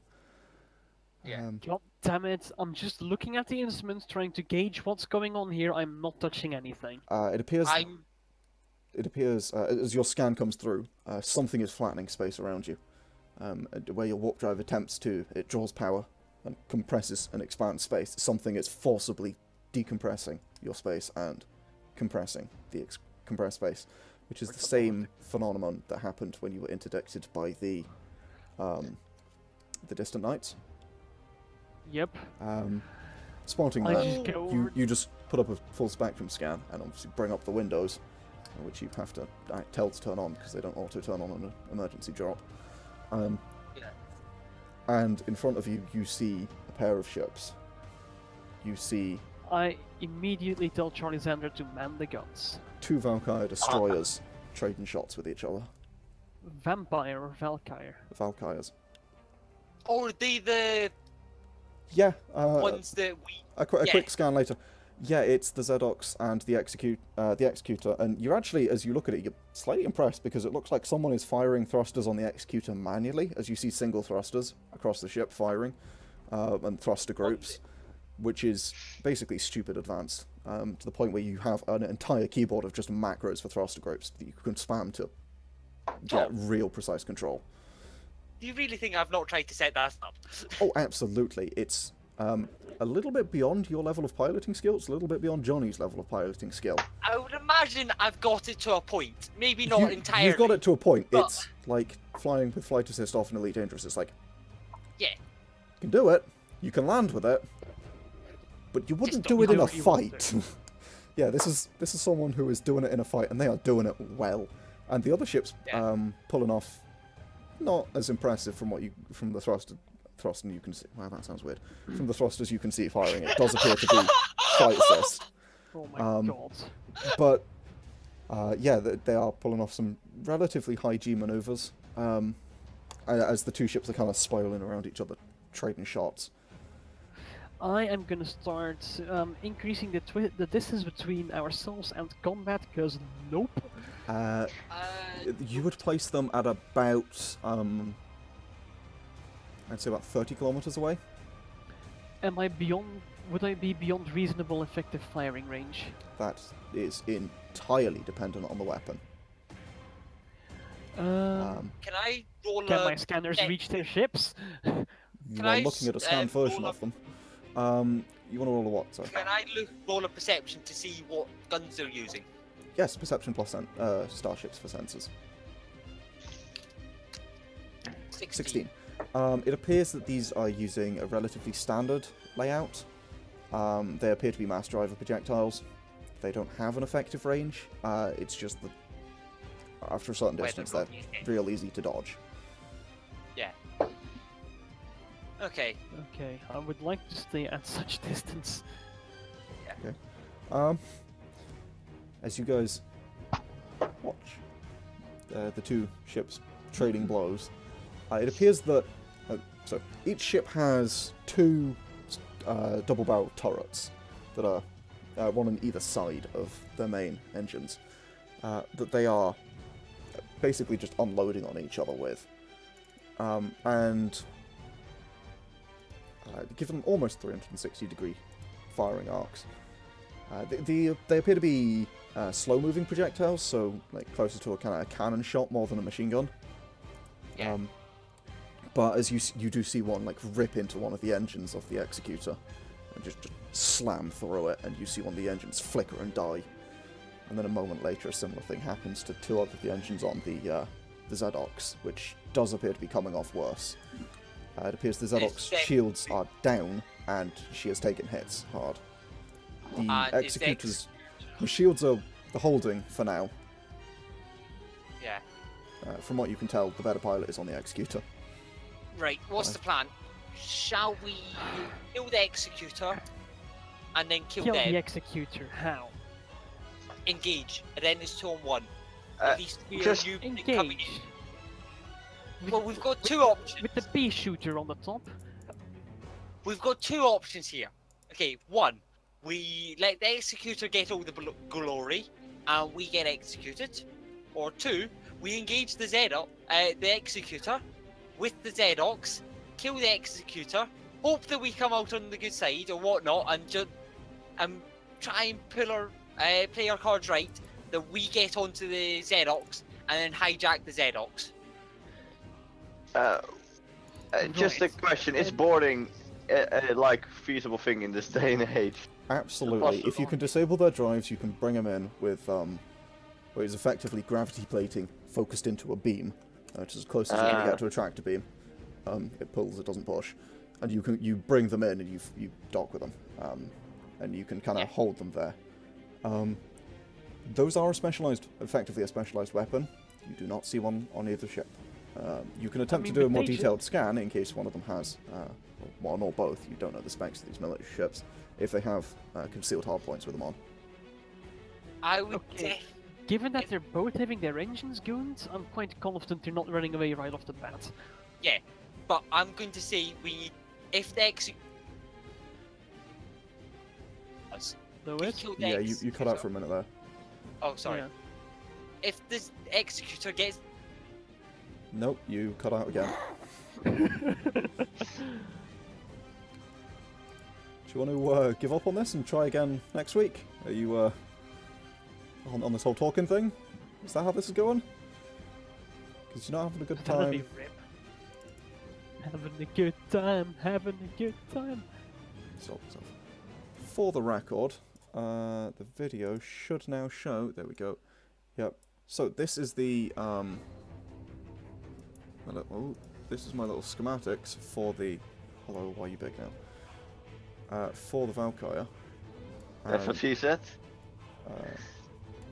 Yeah. God damn it, I'm just looking at the instruments, trying to gauge what's going on here. I'm not touching anything. It appears as your scan comes through, something is flattening space around you. Where your warp drive attempts to, it draws power and compresses and expands space. Something is forcibly decompressing your space and compressing the compressed space, which is the same phenomenon that happened when you were interdicted by the Distant Knights. Yep. Spotting I that, just go you just put up a full spectrum scan and obviously bring up the windows, which you have to tell to turn on because they don't auto turn on an emergency drop. And in front of you, you see a pair of ships. You see I immediately tell Charlissandra to man the guns. two Valkyrie destroyers trading shots with each other. Vampire or Valkyrie? Valkyries. Or are they the Yeah. ones that we... A quick scan later. Yeah, it's the Zedox and the Executor, and you're actually, as you look at it, you're slightly impressed because it looks like someone is firing thrusters on the Executor manually, as you see single thrusters across the ship firing, and thruster groups, which is basically stupid advanced, to the point where you have an entire keyboard of just macros for thruster groups that you can spam to get real precise control. Do you really think I've not tried to set that up? Oh, absolutely. It's a little bit beyond your level of piloting skill. It's a little bit beyond Johnny's level of piloting skill. I would imagine I've got it to a point. Maybe not entirely. You've got it to a point. but- It's like flying with flight assist off an Elite Dangerous. It's like, Yeah. you can do it, you can land with it, but you wouldn't don't do it in a do what you want fight. Yeah, this is someone who is doing it in a fight, and they are doing it well. And the other ship's pulling off not as impressive from the thrust, and you can see. Wow, that sounds weird. From the thrusters you can see firing, it does appear to be flight assist. Oh my god. But they are pulling off some relatively high G maneuvers as the two ships are kind of spiraling around each other, trading shots. I am gonna start increasing the distance between ourselves and combat, because nope. You would place them at about I'd say about 30 kilometers away. Am I beyond? Would I be beyond reasonable effective firing range? That is entirely dependent on the weapon. Can I roll Can a... my scanners reach their ships? You Can are I looking at a scanned roll version a- of them. You want to roll a what, sorry? Can I roll a perception to see what guns they're using? Yes, perception plus starships for sensors. 16. It appears that these are using a relatively standard layout. They appear to be mass driver projectiles. They don't have an effective range. It's just that after a certain Where distance, they're they're going. real easy to dodge. Yeah. Okay. Okay, I would like to stay at such distance. As you guys watch the two ships trading blows, it appears that so each ship has two double-barreled turrets that are one on either side of their main engines that they are basically just unloading on each other with, and give them almost 360-degree firing arcs. They appear to be slow-moving projectiles, so like closer to a kind of cannon shot more than a machine gun. Yeah. But as you do see one like rip into one of the engines of the Executor, and just slam through it, and you see one of the engines flicker and die. And then a moment later, a similar thing happens to two other of the engines on the Zedox, which does appear to be coming off worse. It appears the Zedox shields are down, and she has taken hits hard. The Executor's shields are holding for now. Yeah. From what you can tell, the better pilot is on the Executor. Right, what's the plan? Shall we kill the Executor and then kill Kill them? the Executor. How? Engage, and then it's 2-on-1. Uh, At least we are just coming Engage. in. Well, we've got two options. With the bee shooter on the top. We've got two options here. Okay, one, we let the Executor get all the glory, and we get executed. Or two, we engage the the Executor with the Zedox, kill the Executor, hope that we come out on the good side or whatnot, and just try and play our cards right, that we get onto the Zedox and then hijack the Zedox. Just a question: is boarding a like feasible thing in this day and age? Absolutely. If you can disable their drives, you can bring them in with what is effectively gravity plating focused into a beam, which is as close as you can get to a tractor beam. It pulls, it doesn't push, and you bring them in and you dock with them, and you can kind of hold them there. Those are effectively a specialized weapon. You do not see one on either ship. You can attempt to do a more detailed scan in case one of them has one or both. You don't know the specs of these military ships if they have concealed hardpoints with them on. I would Given that they're both having their engines gooned, I'm quite confident they're not running away right off the bat. Yeah, but I'm going to say if the Yeah, you cut out for a minute there. Oh, sorry. Yeah. If the Executor gets... Nope, you cut out again. Do you want to give up on this and try again next week? Are you on this whole talking thing? Is that how this is going? Because you're not having a good That'd be time. rip. Having a good time, having a good time. So, for the record, the video should now show. There we go. Yep. So this is the this is my little schematics for the. Hello, why are you big now? For the Valkyrie. That's what she said.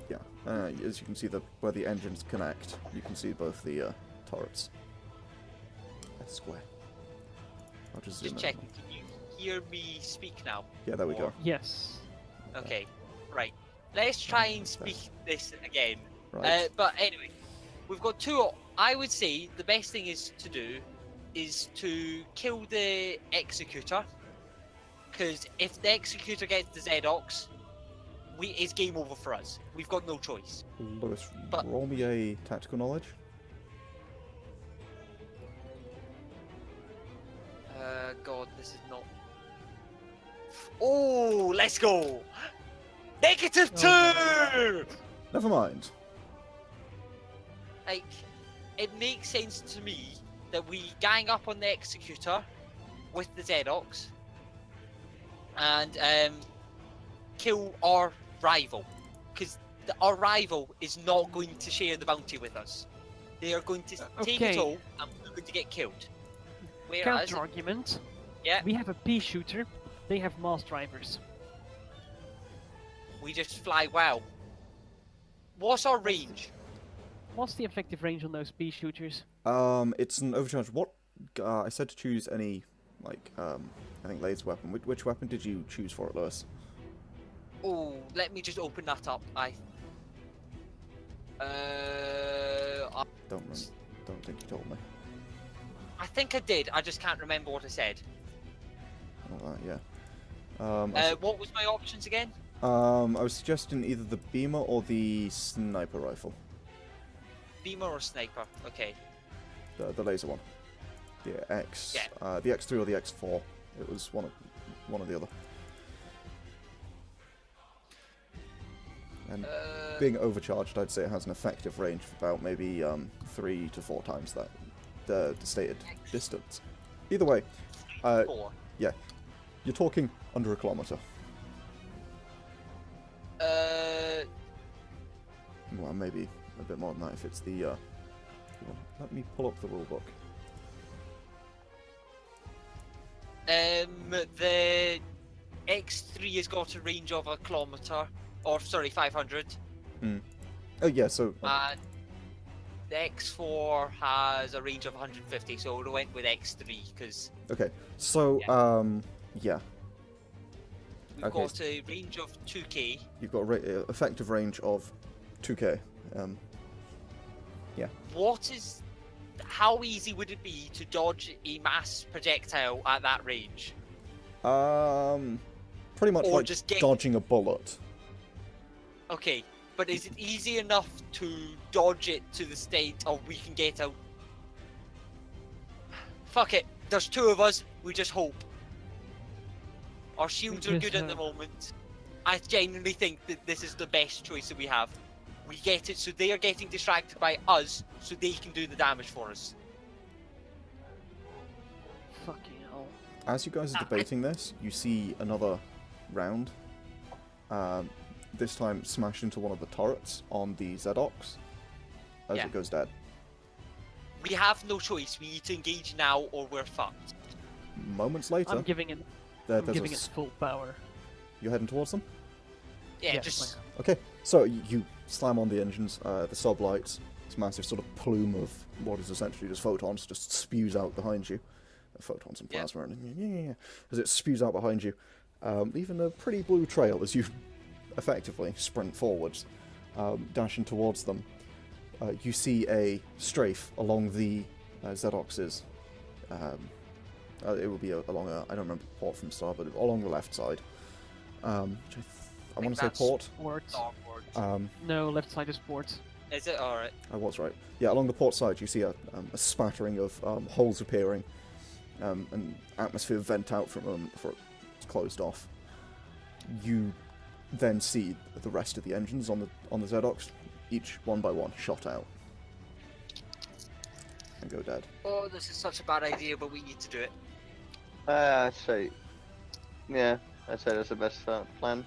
Yeah. As you can see, where the engines connect, you can see both the turrets. That's square. I'll just zoom Just in. checking, can you hear me speak now? Yeah, there we go. Yes. Okay, right. Let's try and speak this again. Right. But anyway, we've got two. I would say the best thing to do is to kill the Executor, because if the Executor gets the Zedox, it's game over for us. We've got no choice. Lewis, but- roll me a tactical knowledge. go. Negative Oh, 2. Never mind. Like, it makes sense to me that we gang up on the Executor with the Zedox and kill our rival, because our rival is not going to share the bounty with us. They are going to take it Okay. all, and we're going to get killed. Whereas, Counter argument. Yeah. We have a pea shooter. They have mass drivers. we just fly well. What's our range? What's the effective range on those pea shooters? It's an overcharge. What? I said to choose any, like, I think laser weapon. Which weapon did you choose for it, Lewis? Oh, let me just open that up. Don't think you told me. I think I did. I just can't remember what I said. Oh, yeah. What was my options again? I was suggesting either the beamer or the sniper rifle, Beamer or sniper? Okay. the laser one. The X, Yeah. the X3 or the X4. It was one or the other. And being overcharged, I'd say it has an effective range of about maybe 3 to 4 times that the stated distance. Either way, 4. you're talking under a kilometer. Well, maybe a bit more than that if it's the. Let me pull up the rulebook. The X3 has got a range of 1 kilometer, or sorry, 500. Oh yeah, so And the X4 has a range of 150, so we went with X3 because okay, so yeah, we've Okay. got a range of 2k. you've got a effective range of 2k. How easy would it be to dodge a mass projectile at that range? Pretty much Or like just get- dodging a bullet. Okay, but is it easy enough to dodge it to the state of we can get out? Fuck it, there's 2 of us, we just hope. Our shields are just good at the moment. I genuinely think that this is the best choice that we have. We get it so they are getting distracted by us, so they can do the damage for us. Fucking hell. As you guys are debating this, you see another round. This time smash into one of the turrets on the Zedox as Yeah. it goes dead. We have no choice, we need to engage now or we're fucked. Moments later, I'm giving it. there's I'm giving it full power. you're heading towards them. Yeah, Yes, just... I am. Okay, so you slam on the engines, the sublights, this massive sort of plume of what is essentially just photons just spews out behind you. Photons and Yeah. plasma, and as it spews out behind you, leaving a pretty blue trail as you effectively sprint forwards, dashing towards them. You see a strafe along the Zedox's. It will be along a, I don't remember the port from Star, but along the left side. Which I want to say that's- port. Port. Starboard. No, left side is port. Is it? Alright. I was right. Yeah, along the port side, you see a spattering of holes appearing, and atmosphere vent out from them before it's closed off. You then see the rest of the engines on the Zedox, each one by one shot out and go dead. Oh, this is such a bad idea, but we need to do it. I'd say, yeah, I'd say that's the best plan.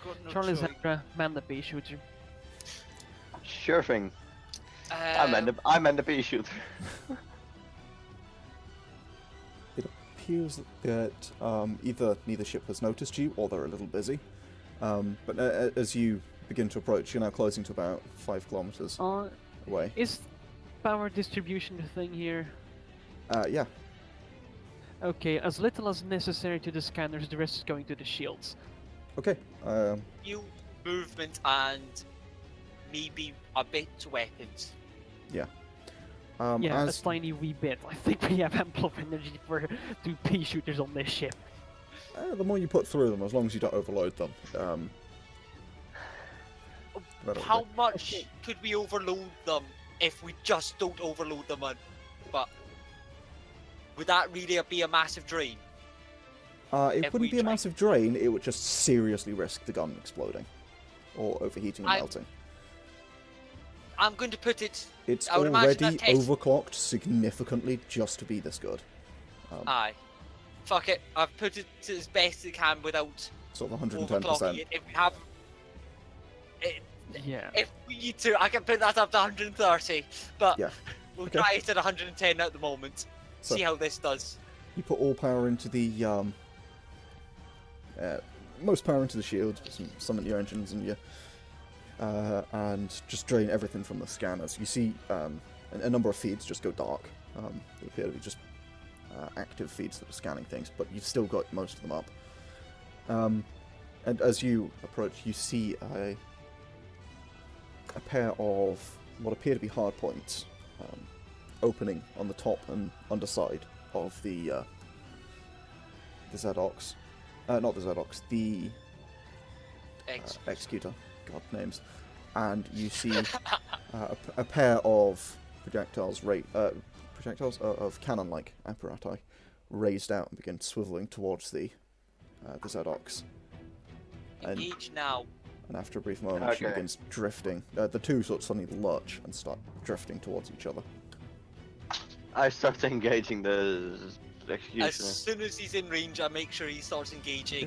Got no Charlie's choice. Zebra, man the pea shooter. Sure thing. I'm the pea shooter. It appears that either neither ship has noticed you or they're a little busy. But as you begin to approach, you're now closing to about 5 kilometers away. Is power distribution the thing here? Yeah. Okay, as little as necessary to the scanners, the rest is going to the shields. Okay. New movement and maybe a bit to weapons. Yeah, As a tiny wee bit. I think we have ample of energy for 2 pea shooters on this ship. the more you put through them, as long as you don't overload them. the better How it'll be. much could we overload them if we just don't overload them? But would that really be a massive drain? It If wouldn't we be a try- massive drain, it would just seriously risk the gun exploding. Or overheating and I- melting. I'm going to put it. It's I would imagine already that test- overclocked significantly just to be this good. Aye. Fuck it. I've put it to as best it can without Sort of overclocking 110%. it. If we have. Yeah. If we need to, I can put that up to 130. But Yeah. we'll Okay. try it at 110 at the moment. So- See how this does. You put all power into the, most power into the shield, some into your engines and just drain everything from the scanners. You see a number of feeds just go dark. They appear to be just active feeds that are scanning things, but you've still got most of them up. And as you approach, you see a pair of what appear to be hard points opening on the top and underside of the Zedox. Not the Zedox, the Executor. God names. And you see a pair of projectiles of cannon-like apparati raised out and begin swiveling towards the Zedox. And- Engage now. And after a brief moment, she Okay. begins drifting. The two sort of suddenly lurch and start drifting towards each other. I start engaging the As executioner. soon as he's in range, I make sure he starts engaging.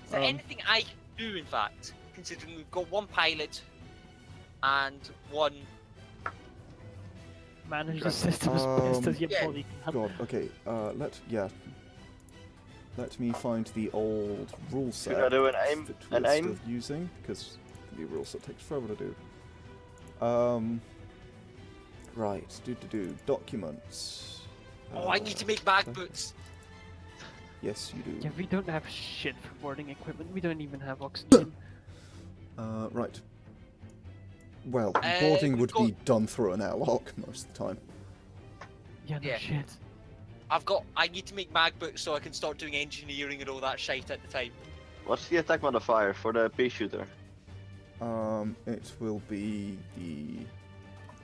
Is there Um, anything I can do, in fact, considering we've got one pilot and one. Manage the system as best as you Yeah. probably can. God, okay, let me find the old rule set Should I do an aim? that we're An aim? still using, because the rule set takes forever to do. Right, documents. Oh, I need to make mag boots. Yes, you do. Yeah, we don't have shit for boarding equipment. We don't even have oxygen. Right. Well, Uh, boarding we've would got- be done through an airlock most of the time. Yeah, no Yeah. shit. I need to make mag books so I can start doing engineering and all that shit at the time. What's the attack modifier for the pea shooter? It will be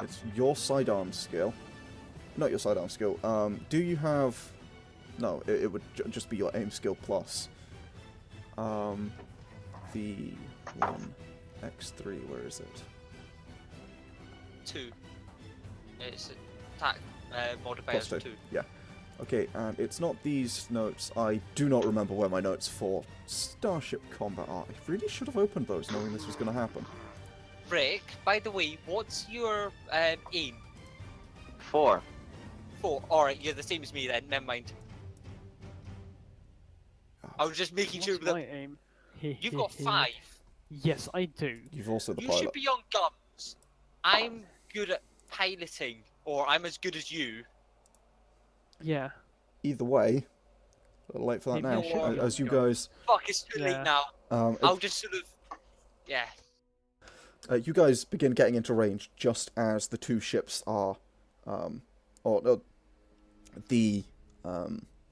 it's your sidearm skill. Not your sidearm skill. Do you have... No, it would just be your aim skill plus. The 1x3, where is it? 2. It's attack modifiers Plus 2. 2. Yeah. Okay, and it's not these notes. I do not remember where my notes for Starship Combat are. I really should have opened those knowing this was going to happen. Rick, by the way, what's your aim? 4. 4. Alright, you're the same as me then, never mind. I was just making sure What's that my aim? you've got 5. Yes, I do. You've also the You pilot. should be on guns. I'm good at piloting, or I'm as good as you. Yeah. Either way, a little late for that Maybe now. I should be As on you guns. guys, Fuck, it's too Yeah. late now. um, I'll just sort of, yeah. you guys begin getting into range just as the two ships are, the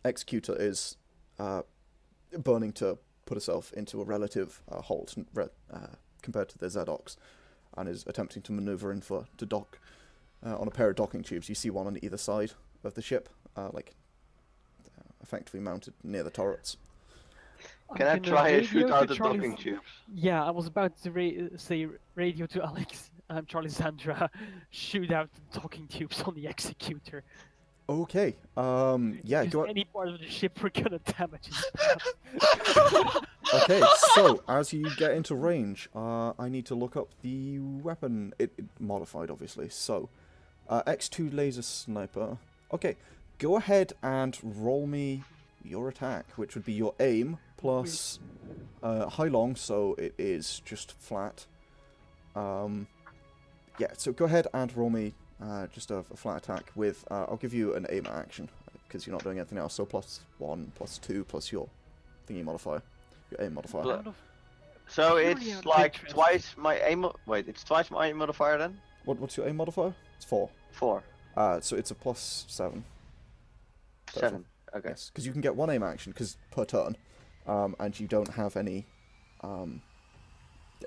Executor is burning to put herself into a relative halt compared to the Zedox, and is attempting to maneuver in to dock on a pair of docking tubes. You see one on either side of the ship, effectively mounted near the turrets. Can I I'm gonna try and radio shoot to out the Charlie- docking tubes? Yeah, I was about to say radio to Alex. Charlissandra, shoot out the docking tubes on the Executor. Okay, yeah, Just go. any part of the ship we're gonna damage his path. Okay, so as you get into range, I need to look up the weapon. It modified, obviously. So, X2 laser sniper. Okay, go ahead and roll me your attack, which would be your aim plus high long, so it is just flat. Yeah, so go ahead and roll me just a flat attack with. I'll give you an aim action because you're not doing anything else. So +1, +2, plus your thingy modifier. Your aim modifier. Blah. Out of- So Purely it's out of like interest. twice my aim. Wait, it's twice my aim modifier then? What's your aim modifier? It's 4. 4. So it's a +7. 7. Okay. Yes, because you can get one aim action per turn, and you don't have any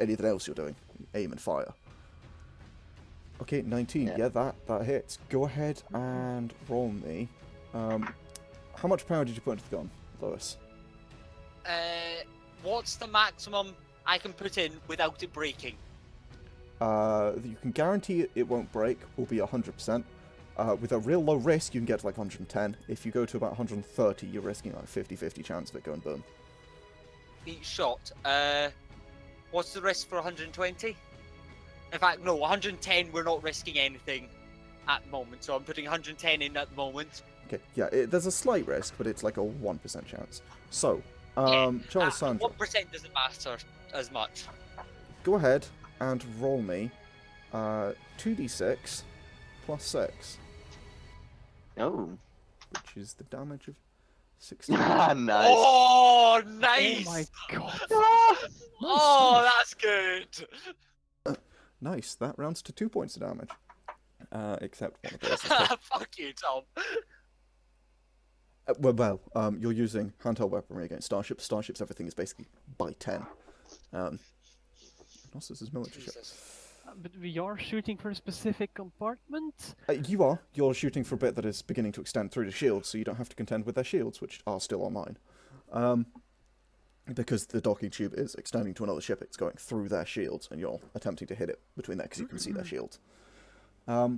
anything else you're doing. Aim and fire. Okay, 19. Yeah. Yeah, that hits. Go ahead and roll me. How much power did you put into the gun, Lois? What's the maximum I can put in without it breaking? You can guarantee it won't break, will be 100%. With a real low risk, you can get to like 110. If you go to about 130, you're risking like a 50-50 chance of it going boom. Each shot. What's the risk for 120? In fact, no, 110, we're not risking anything at the moment, so I'm putting 110 in at the moment. Okay, yeah, there's a slight risk, but it's like a 1% chance. So, Yeah, Charlissandra, 1% doesn't matter as much. go ahead and roll me 2d6 plus 6, Oh. which is the damage of 16. Nice. Oh, Oh nice! my god. Oh, that's good! Nice, that rounds to 2 points of damage. Except one of those. is hit. Fuck you, Tom. You're using handheld weaponry against starships. Starships, everything is basically by 10. Unless this is military ship. But we are shooting for a specific compartment? You're shooting for a bit that is beginning to extend through the shields, so you don't have to contend with their shields, which are still online. Because the docking tube is extending to another ship, it's going through their shields, and you're attempting to hit it between there because you can see their shields. I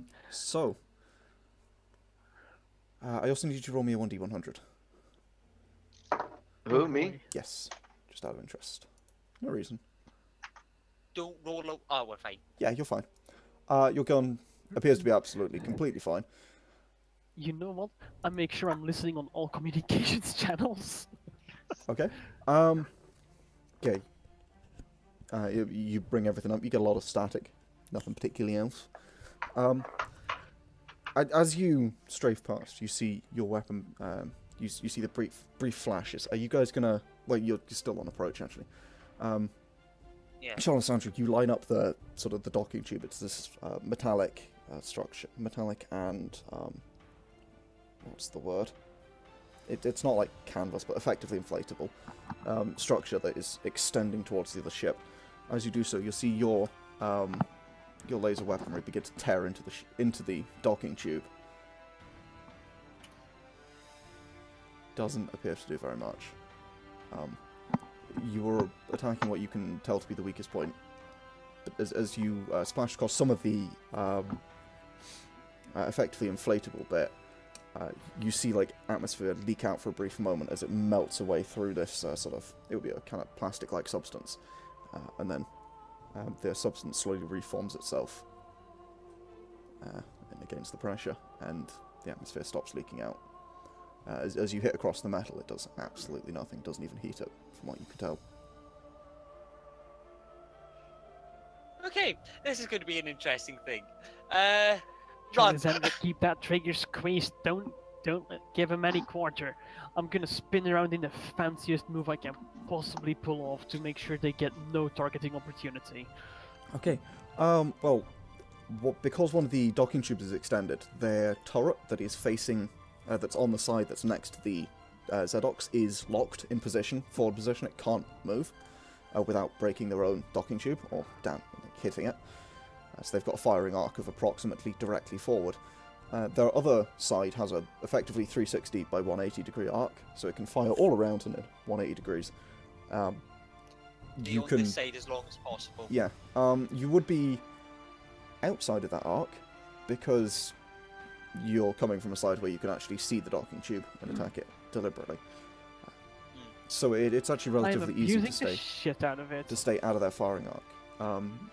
also need you to roll me a 1d100. Who, me? Yes, just out of interest. No reason. Don't roll low. Oh, we're fine. Yeah, you're fine. Your gun appears to be absolutely, completely fine. You know what? I make sure I'm listening on all communications channels. Okay. Okay. You bring everything up. You get a lot of static. Nothing particularly else. As you strafe past, you see your weapon. You see the brief flashes. Are you guys gonna? Well, you're still on approach actually. Yeah. Charlissandra, you line up the sort of the docking tube. It's this metallic structure, metallic and what's the word? It's not like canvas, but effectively inflatable structure that is extending towards the other ship. As you do so, you'll see your laser weaponry begin to tear into the docking tube. Doesn't appear to do very much. You are attacking what you can tell to be the weakest point. But as you splash across some of the effectively inflatable bit, you see like atmosphere leak out for a brief moment as it melts away through this sort of, it would be a kind of plastic-like substance, and then the substance slowly reforms itself against the pressure, and the atmosphere stops leaking out. As you hit across the metal, it does absolutely nothing. It doesn't even heat it, from what you can tell. Okay, this is going to be an interesting thing. Run. Alexander, keep that trigger squeezed. Don't give him any quarter. I'm gonna spin around in the fanciest move I can possibly pull off to make sure they get no targeting opportunity. Okay. Because one of the docking tubes is extended, their turret that is facing, that's on the side that's next to the Zedox is locked in position, forward position. It can't move without breaking their own docking tube or hitting it. So they've got a firing arc of approximately directly forward. Their other side has a effectively 360 by 180 degree arc, so it can fire all around in 180 degrees. Be on this side as long as possible. Yeah. You would be outside of that arc because you're coming from a side where you can actually see the docking tube and attack it deliberately. So it's actually relatively easy to the shit out of it. stay out of their firing arc.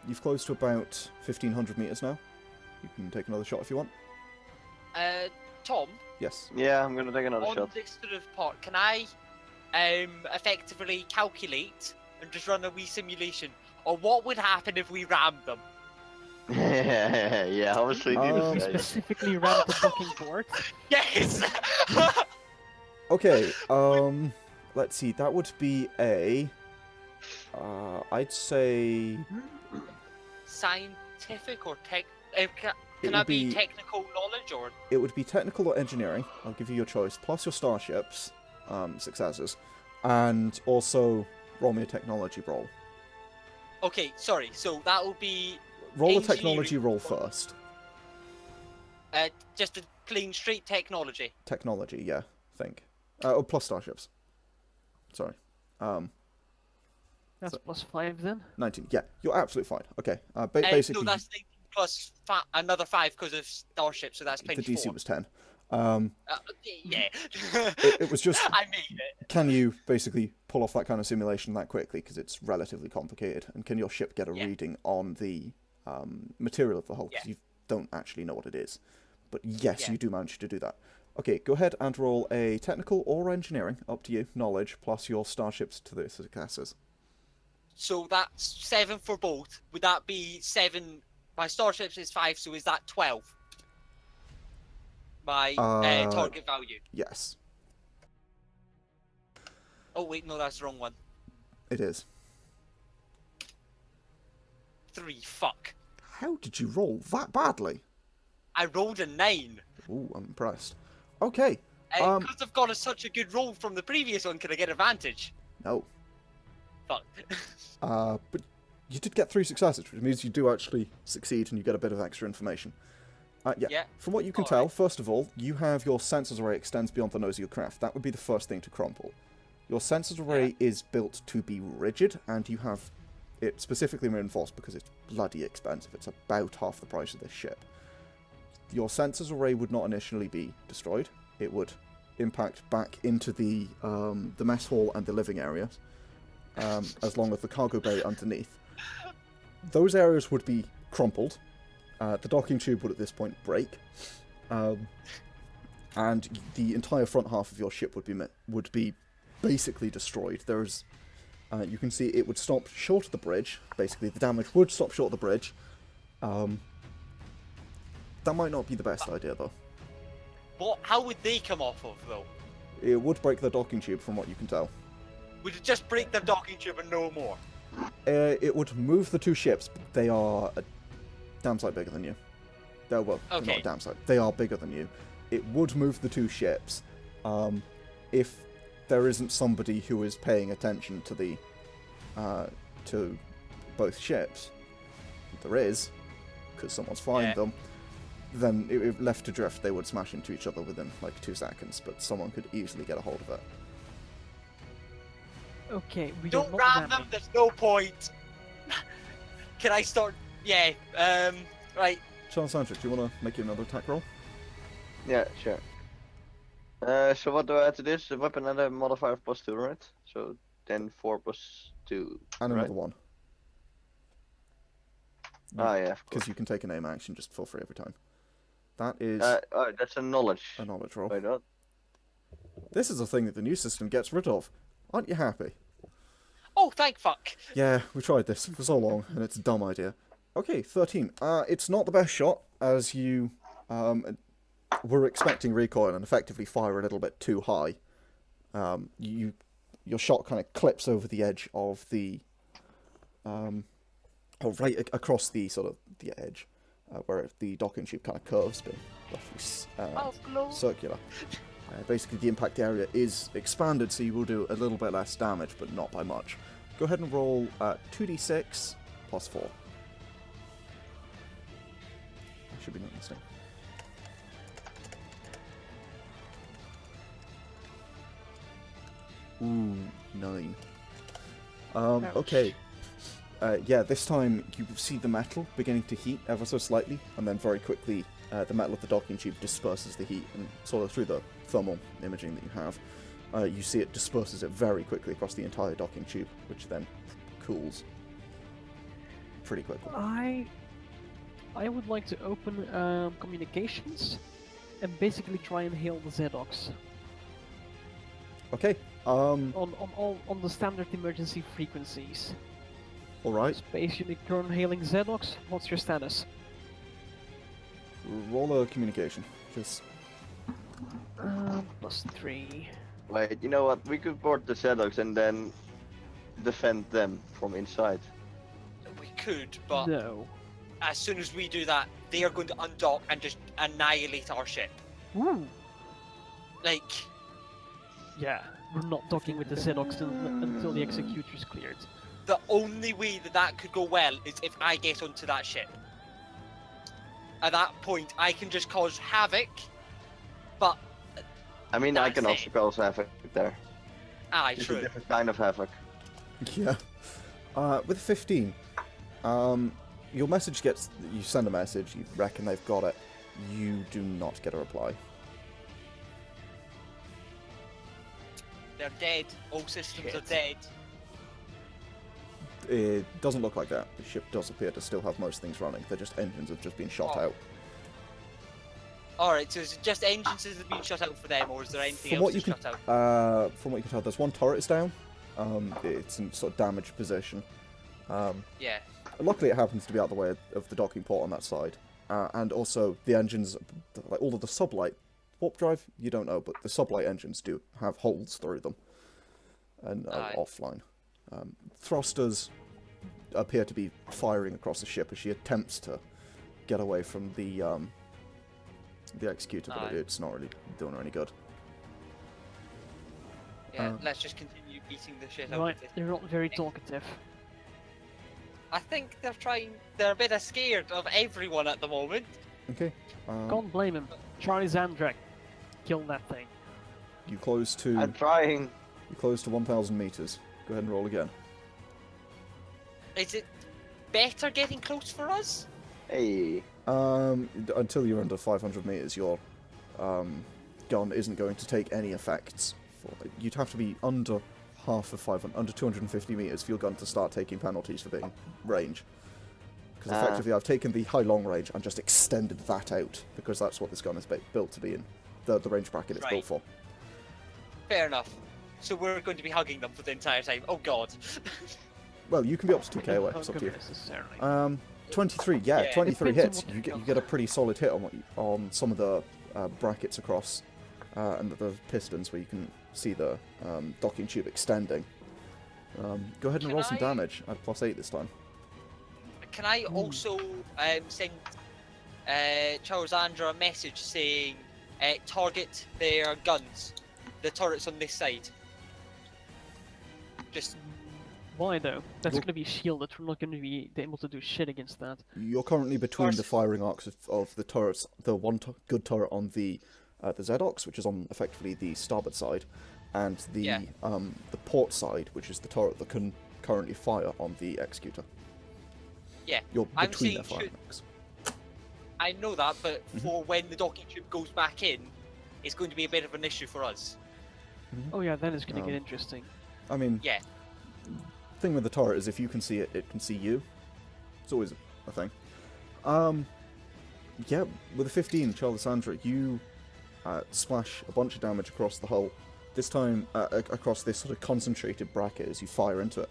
You've closed to about 1,500 meters now. You can take another shot if you want. Tom? Yes. Yeah, I'm gonna take another on shot. this sort of part, can I effectively calculate and just run a wee simulation on what would happen if we rammed them? Yeah, obviously need If to we say. specifically ran the docking port. Yes! Okay, let's see, that would be a... I'd say... Scientific or tech... can would that be be- technical knowledge or... It would be technical or engineering, I'll give you your choice, plus your starships, successes, and also roll me a technology roll. Okay, sorry, so that will be... Roll a Engineering. technology roll first. Just a plain straight technology. Technology, yeah, think. Oh, plus starships. Sorry. That's So- plus 5 then. 19. Yeah, you're absolutely fine. Okay. No, Basically, that's 19 plus another 5 because of Starship, so that's the 24. DC was 10. Yeah. It was just, I made it. can you basically pull off that kind of simulation that quickly? Because it's relatively complicated. And can your ship get a Yeah. reading on the material of the hull? Because Yeah. you don't actually know what it is. But yes, Yeah. you do manage to do that. Okay, go ahead and roll a technical or engineering, up to you, knowledge, plus your starships to the successes. So that's 7 for both. Would that be 7? My Starships is 5, so is that 12? My target value. Yes, Oh wait, no, that's the wrong one. it is. 3. Fuck. How did you roll that badly? I rolled a 9. Ooh, I'm impressed. Okay, Because I've got such a good roll from the previous one, can I get advantage? no. Fuck. But you did get 3 successes, which means you do actually succeed and you get a bit of extra information. Yeah. Yeah. From what you can All tell, right. first of all, you have your sensors array extends beyond the nose of your craft. That would be the first thing to crumple. Your sensors array is built to be rigid, and you have it specifically reinforced because it's bloody expensive. It's about half the price of this ship. Your sensors array would not initially be destroyed. It would impact back into the mess hall and the living areas, as long as the cargo bay underneath. Those areas would be crumpled. The docking tube would at this point break, and the entire front half of your ship would be basically destroyed. There's, you can see it would stop short of the bridge. Basically, the damage would stop short of the bridge. That might not be the best idea, though. What? How would they come off of, though? It would break the docking tube, from what you can tell. Would it just break the docking tube and no more? It would move the 2 ships. But they are a damn sight bigger than you. They're, well, they're not Okay. a damn sight. They are bigger than you. It would move the 2 ships. If there isn't somebody who is paying attention to the to both ships, there is, because someone's flying Yeah. them, then if left to drift, they would smash into each other within like 2 seconds, but someone could easily get a hold of it. Okay, we Don't are not ram them, ramming. there's no point. Can I start? Yeah, right. Charlissandra, do you want to make another attack roll? Yeah, sure. So what do I add to this? The weapon and a modifier of +2, right? So then 4 + 2. And right? another one, Ah, yeah, of course. because you can take an aim action just for free every time. That is Oh, that's a knowledge. a knowledge roll. Why not? This is a thing that the new system gets rid of. Aren't you happy? Oh, thank fuck. Yeah, we tried this for so long, and it's a dumb idea. Okay, 13. It's not the best shot, as you were expecting recoil and effectively fire a little bit too high. Your shot kind of clips over the edge of the, or right across the sort of the edge, where the docking tube kind of curves, being roughly circular. Basically, the impact area is expanded, so you will do a little bit less damage, but not by much. Go ahead and roll 2d6 plus 4. I should be not mistake. Ooh, 9. Ouch. Okay. Yeah, this time you see the metal beginning to heat ever so slightly, and then very quickly the metal of the docking tube disperses the heat, and sort of through the thermal imaging that you have, you see it disperses it very quickly across the entire docking tube, which then cools pretty quickly. I would like to open communications and basically try and hail the Zedox Okay. on the standard emergency frequencies. All right. Space Unicorn hailing Zedox. What's your status? Roll a communication. Just +3. Wait, you know what? We could board the Zedox and then defend them from inside. We could, but No. as soon as we do that, they are going to undock and just annihilate our ship. Ooh. Like, Yeah, we're not docking with the Zedox until the executor's cleared. the only way that that could go well is if I get onto that ship. At that point, I can just cause havoc, but I mean, I That's can it. also cause havoc there. Aye, It's a true. different kind of havoc. Yeah. With 15, your message gets... You send a message, you reckon they've got it. You do not get a reply. They're dead. All systems Shit. are dead. It doesn't look like that. The ship does appear to still have most things running. They're just engines have just been shot Oh. out. Alright, so is it just engines that have been shut out for them, or is there anything From else what you that's can, shut out? from what you can tell, there's one turret is down. It's in sort of damaged position. Yeah. Luckily, it happens to be out the way of the docking port on that side, and also the engines, like all of the sublight warp drive. You don't know, but the sublight engines do have holes through them, and are Aye. offline. Thrusters appear to be firing across the ship as she attempts to get away from the executor, but Aye. it's not really doing her any good. Yeah, Uh, let's just continue beating the shit out Right, of it. they're not very talkative. I think they're a bit scared of everyone at the moment. Okay. Can't blame him. Charlissandra killed that thing. You close to I'm trying. 1,000 meters. Go ahead and roll again. Is it better getting close for us? Hey. Until you're under 500 meters, your gun isn't going to take any effects. You'd have to be under half of 500, under 250 meters for your gun to start taking penalties for being range. Because effectively, I've taken the high-long range and just extended that out, because that's what this gun is built to be in. The range bracket it's built Right. for. Fair enough. So we're going to be hugging them for the entire time. Oh god. Well, you can be up to 2k away. Don't It's up hug to you. them necessarily. 23. Yeah, Yeah. 23 Depends hits. on what You the get a pretty solid hit on some of the brackets across, and the pistons where you can see the docking tube extending. Go ahead and Can roll some I- damage at +8 this time. Can I also send Charlissandra a message saying target their guns, the turrets on this side? Just Why though? That's Well- gonna be shielded. We're not gonna be able to do shit against that. You're currently between the course. firing arcs of the turrets. The one good turret on the Zedox, which is on effectively the starboard side, and the port side, which is the turret that can currently fire on the executor. yeah. You're I'm between their saying firing shoot- arcs. I know that, but for when the docking tube goes back in, it's going to be a bit of an issue for us. Oh yeah, then it's gonna get Um, interesting. I mean, Yeah. thing with the turret is if you can see it, it can see you. It's always a thing. Yeah, with a 15, Charlissandra, you splash a bunch of damage across the hull. This time, across this sort of concentrated bracket as you fire into it.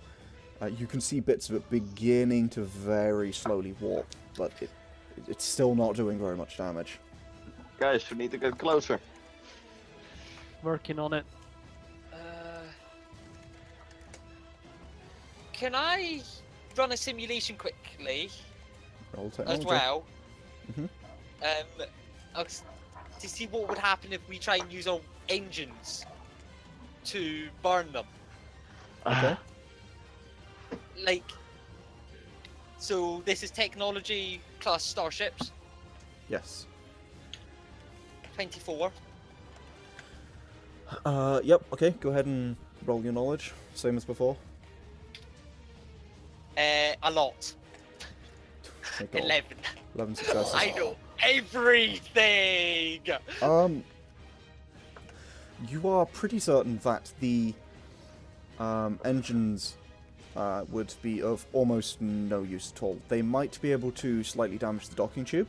You can see bits of it beginning to very slowly warp, but it's still not doing very much damage. Guys, we need to get closer. Working on it. Can I run a simulation quickly Roll as technology. well? Mhm. To see what would happen if we try and use our engines to burn them. Okay. Like, so this is technology class starships, Yes. 24. Yep, okay, go ahead and roll your knowledge, same as before. A lot. Oh, God. 11. 11 successes. I know everything! You are pretty certain that the engines would be of almost no use at all. They might be able to slightly damage the docking tube,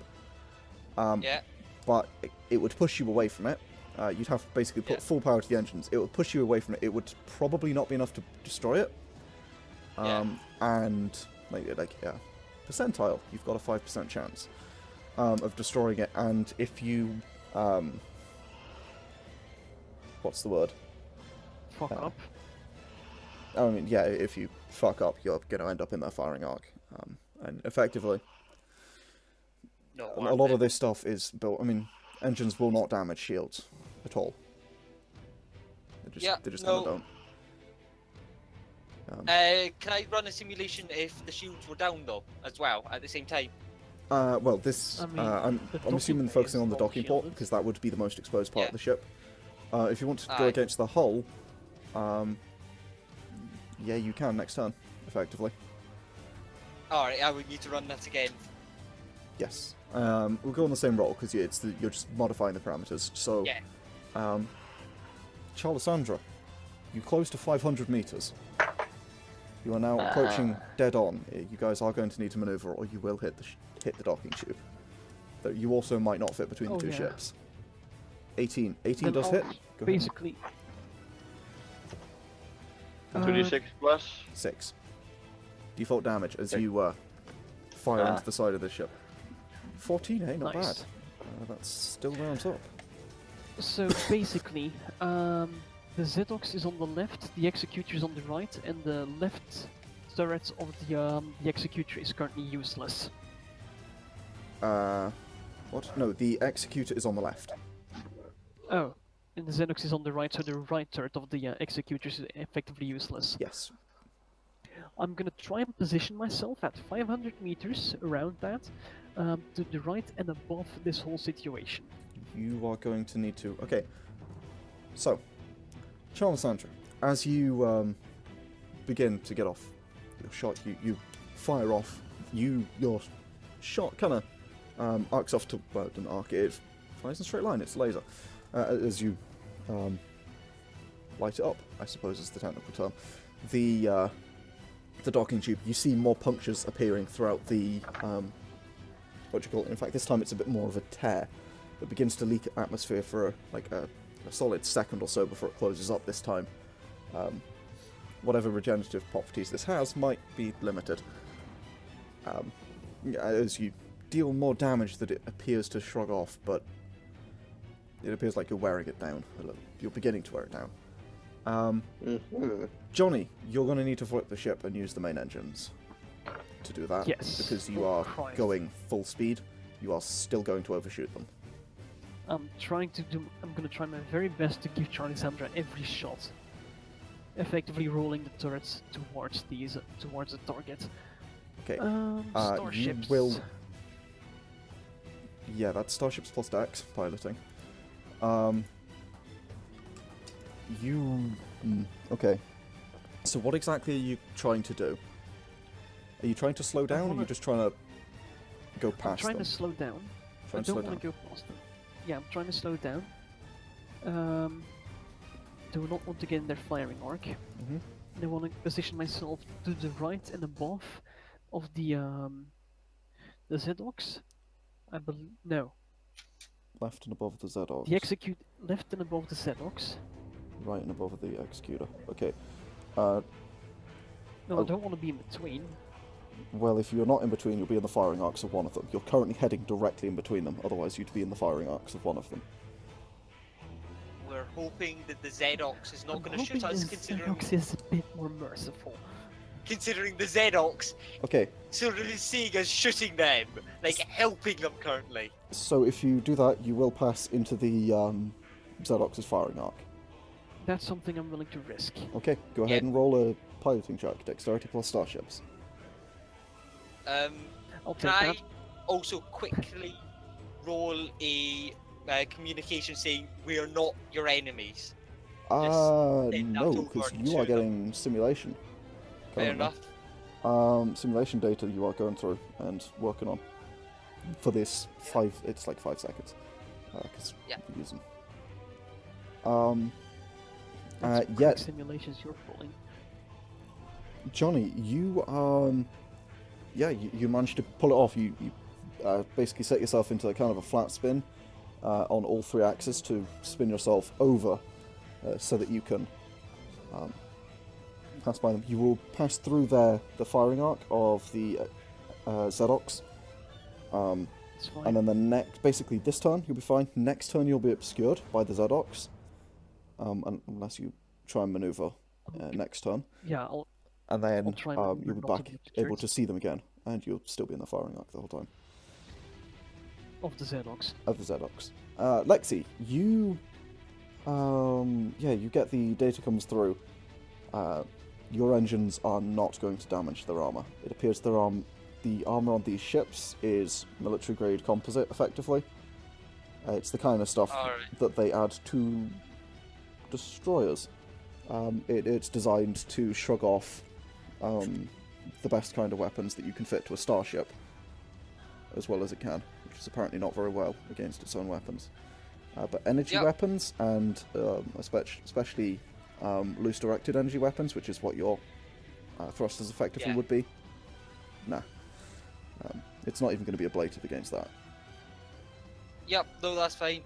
Yeah. but it would push you away from it. You'd have to basically put Yeah. full power to the engines. It would push you away from it. It would probably not be enough to destroy it. And percentile, you've got a 5% chance of destroying it. And if you, what's the word? Fuck up. I mean, yeah, if you fuck up, you're going to end up in their firing arc. And effectively, No, a lot of this stuff is built. I mean, engines will not damage shields at all. They just no. never don't. Can I run a simulation if the shields were down though, as well, at the same time? Well, this I mean, I'm the assuming docking focusing bay on is the not docking port shielded. because that would be the most exposed part Yeah. of the ship. If you want to go Aye. against the hull, Yeah, you can next turn, effectively. Alright, I would need to run that again. Yes. We'll go on the same roll, because you're just modifying the parameters. So, Yeah. Charlissandra, you close to 500 meters. You are now approaching dead on. You guys are going to need to maneuver, or you will hit the docking tube. Though you also might not fit between the two ships. 18. 18 does hit. Go ahead. Basically. 2d6 plus. 6. Default damage as you fire into the side of the ship. 14, eh? Not bad. Nice. That's still rounds up. So basically, the Zedox is on the left, the Executor is on the right, and the left turret of the Executor is currently useless. What? No, the Executor is on the left. Oh, and the Zedox is on the right, so the right turret of the Executor is effectively useless. Yes. I'm gonna try and position myself at 500 meters around that, to the right and above this whole situation. You are going to need to... Okay. So, Charlissandra, as you begin to get off your shot, you fire off. Your shot kind of arcs off to... Well, it doesn't arc, it flies in a straight line, it's a laser. As you light it up, I suppose is the technical term. The docking tube, you see more punctures appearing throughout the... what do you call it? In fact, this time it's a bit more of a tear. It begins to leak atmosphere for a solid second or so before it closes up this time. Whatever regenerative properties this has might be limited. As you deal more damage that it appears to shrug off, but it appears like you're wearing it down. You're beginning to wear it down. Johnny, you're going to need to flip the ship and use the main engines to do that. Yes. Because you are going full speed. You are still going to overshoot them. I'm gonna try my very best to give Charlissandra every shot. Effectively rolling the turrets towards the target. Okay. Starships. You will... Yeah, that's Starships plus Dex piloting. Okay. So what exactly are you trying to do? Are you trying to slow down, or are you just trying to go past them? I'm trying to slow down. I don't want to go past them. Yeah, I'm trying to slow down. Do not want to get in their firing arc. Mm-hmm. I want to position myself to the right and above of the Zedox. I believe no. Left and above the Zedox. The left and above the Zedox. Right and above the Executor. Okay. No, I don't want to be in between. Well, if you're not in between, you'll be in the firing arcs of one of them. You're currently heading directly in between them, otherwise you'd be in the firing arcs of one of them. We're hoping that the Zedox is not going to shoot us, considering Zedox is a bit more merciful. Considering the Zedox Okay. sort of is seeing us shooting them, like helping them currently. So if you do that, you will pass into the Zedox's firing arc. That's something I'm willing to risk. Okay, go ahead and roll a piloting check. Dexterity plus Starships. I'll Can take I that. also quickly roll a communication saying we are not your enemies? No, then that's because over you are to them. getting simulation. Fair currently. enough. Simulation data you are going through and working on for this it's like 5 seconds. Because Yeah. you're using. That's yeah. quick simulations you're rolling. Johnny, you you managed to pull it off. You basically set yourself into kind of a flat spin on all 3 axes to spin yourself over so that you can pass by them. You will pass through the firing arc of the Zedox. It's fine. And then basically this turn you'll be fine. Next turn you'll be obscured by the Zedox, unless you try and maneuver next turn. Yeah, And then I'll try and you'll maneuver be not to back be able obscured. to see them again, and you'll still be in the firing arc the whole time of the Zedox. of the Zedox. Lexie, you you get the data comes through. Your engines are not going to damage their armor. It appears the armor on these ships is military grade composite, effectively. It's the kind of stuff Alright. that they add to destroyers. It's designed to shrug off the best kind of weapons that you can fit to a starship, as well as it can, which is apparently not very well against its own weapons. But energy weapons, and especially loose-directed energy weapons, which is what your thrusters effectively would be, nah. It's not even going to be ablative against that. Yep, no, that's fine.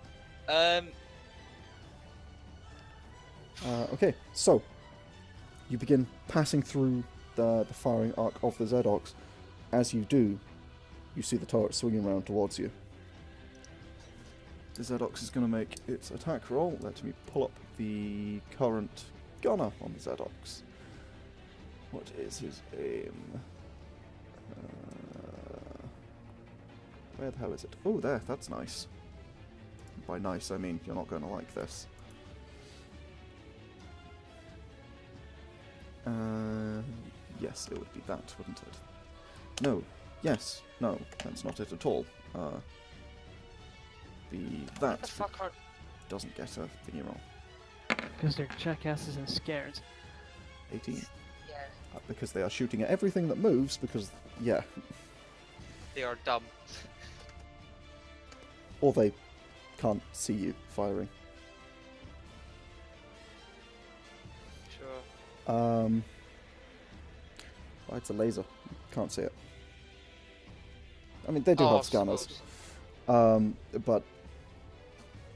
Okay, so you begin passing through the firing arc of the Zedox. As you do, you see the turret swinging around towards you. The Zedox is going to make its attack roll. Let me pull up the current gunner on the Zedox. What is his aim? Where the hell is it? Oh, there, that's nice. By nice, I mean you're not going to like this. Yes, it would be that, wouldn't it? No. Yes. No, that's not it at all. That doesn't get a thingy roll. Because they're jackasses and scared. 18. Yeah. Because they are shooting at everything that moves, because, yeah. They are dumb. Or they can't see you firing. Sure. Well, it's a laser. Can't see it. I mean, they do have scanners. But,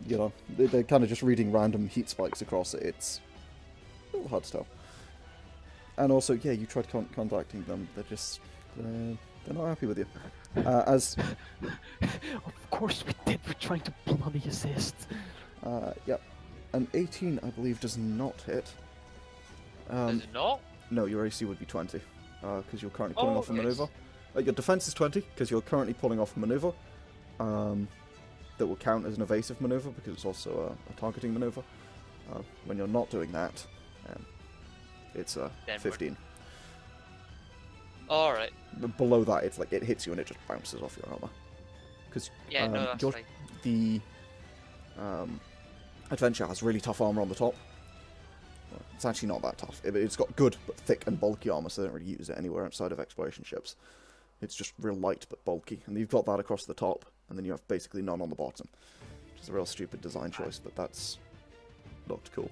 you know, they're kind of just reading random heat spikes across it. It's a little hard to tell. And also, yeah, you tried contacting them. They're just... they're not happy with you. As... Of course we did. We're trying to bloody assist. Yep. An 18, I believe, does not hit. Does it not? No, your AC would be 20. Because you're currently pulling off a maneuver. Your defense is 20, because you're currently pulling off a maneuver. That will count as an evasive maneuver, because it's also a targeting maneuver. When you're not doing that, it's 15. Alright. Below that, it's like it hits you and it just bounces off your armor. Because no, that's fine. The Adventure has really tough armor on the top. It's actually not that tough. It's got good but thick and bulky armor, so they don't really use it anywhere outside of exploration ships. It's just real light but bulky, and you've got that across the top, and then you have basically none on the bottom, which is a real stupid design choice, but that's looked cool.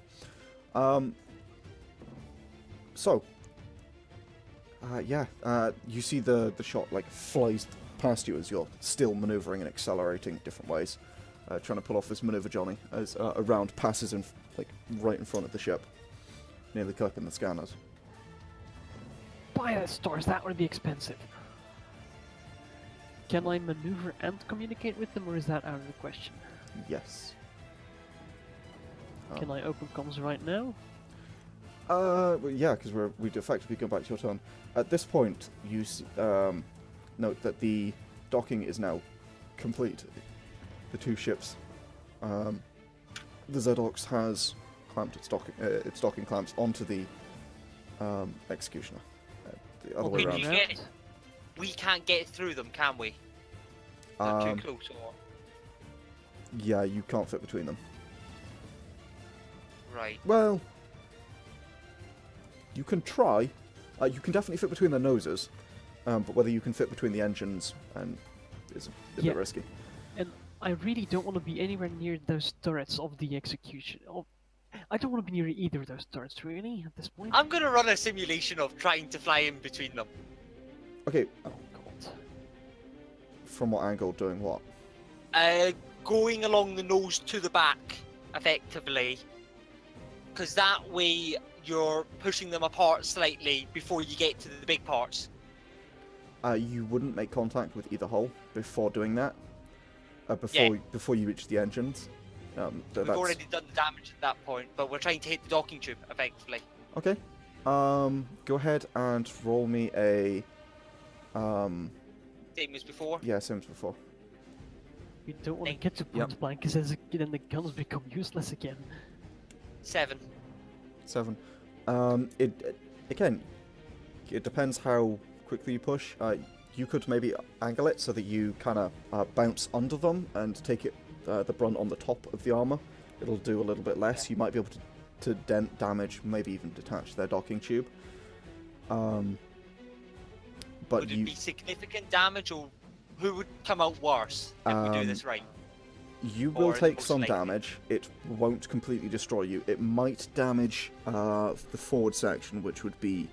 You see the shot like flies past you as you're still maneuvering and accelerating different ways, trying to pull off this maneuver, Johnny, as a round passes in right in front of the ship, nearly clipping the scanners. Buy stars, that would be expensive. Can I maneuver and communicate with them, or is that out of the question? Yes. Can I open comms right now? Well, yeah, because we'd effectively go back to your turn. At this point, you note that the docking is now complete. The two ships. The Zedox has clamped its docking clamps onto the Executioner. The other way around. We can't get through them, can we? They're too close, or... Yeah, you can't fit between them. Right. Well, you can try. You can definitely fit between their noses, but whether you can fit between the engines and is a bit risky. And I really don't want to be anywhere near those turrets of the execution. I don't want to be near either of those turrets, really, at this point. I'm gonna run a simulation of trying to fly in between them. Okay. Oh, God. From what angle, doing what? Going along the nose to the back, effectively. Because that way you're pushing them apart slightly before you get to the big parts. You wouldn't make contact with either hull before doing that. Before you reach the engines. We've already done the damage at that point, but we're trying to hit the docking tube, effectively. Okay. Go ahead and roll me a... Same as before? Yeah, same as before. We don't want to get to point blank, because then the guns become useless again. 7. 7. Again, it depends how quickly you push. You could maybe angle it so that you kind of bounce under them and take it the brunt on the top of the armor. It'll do a little bit less. You might be able to to dent, damage, maybe even detach their docking tube. But Would it be significant damage, or who would come out worse if we do this right? you will or take most some likely? damage. It won't completely destroy you. It might damage the forward section, which would be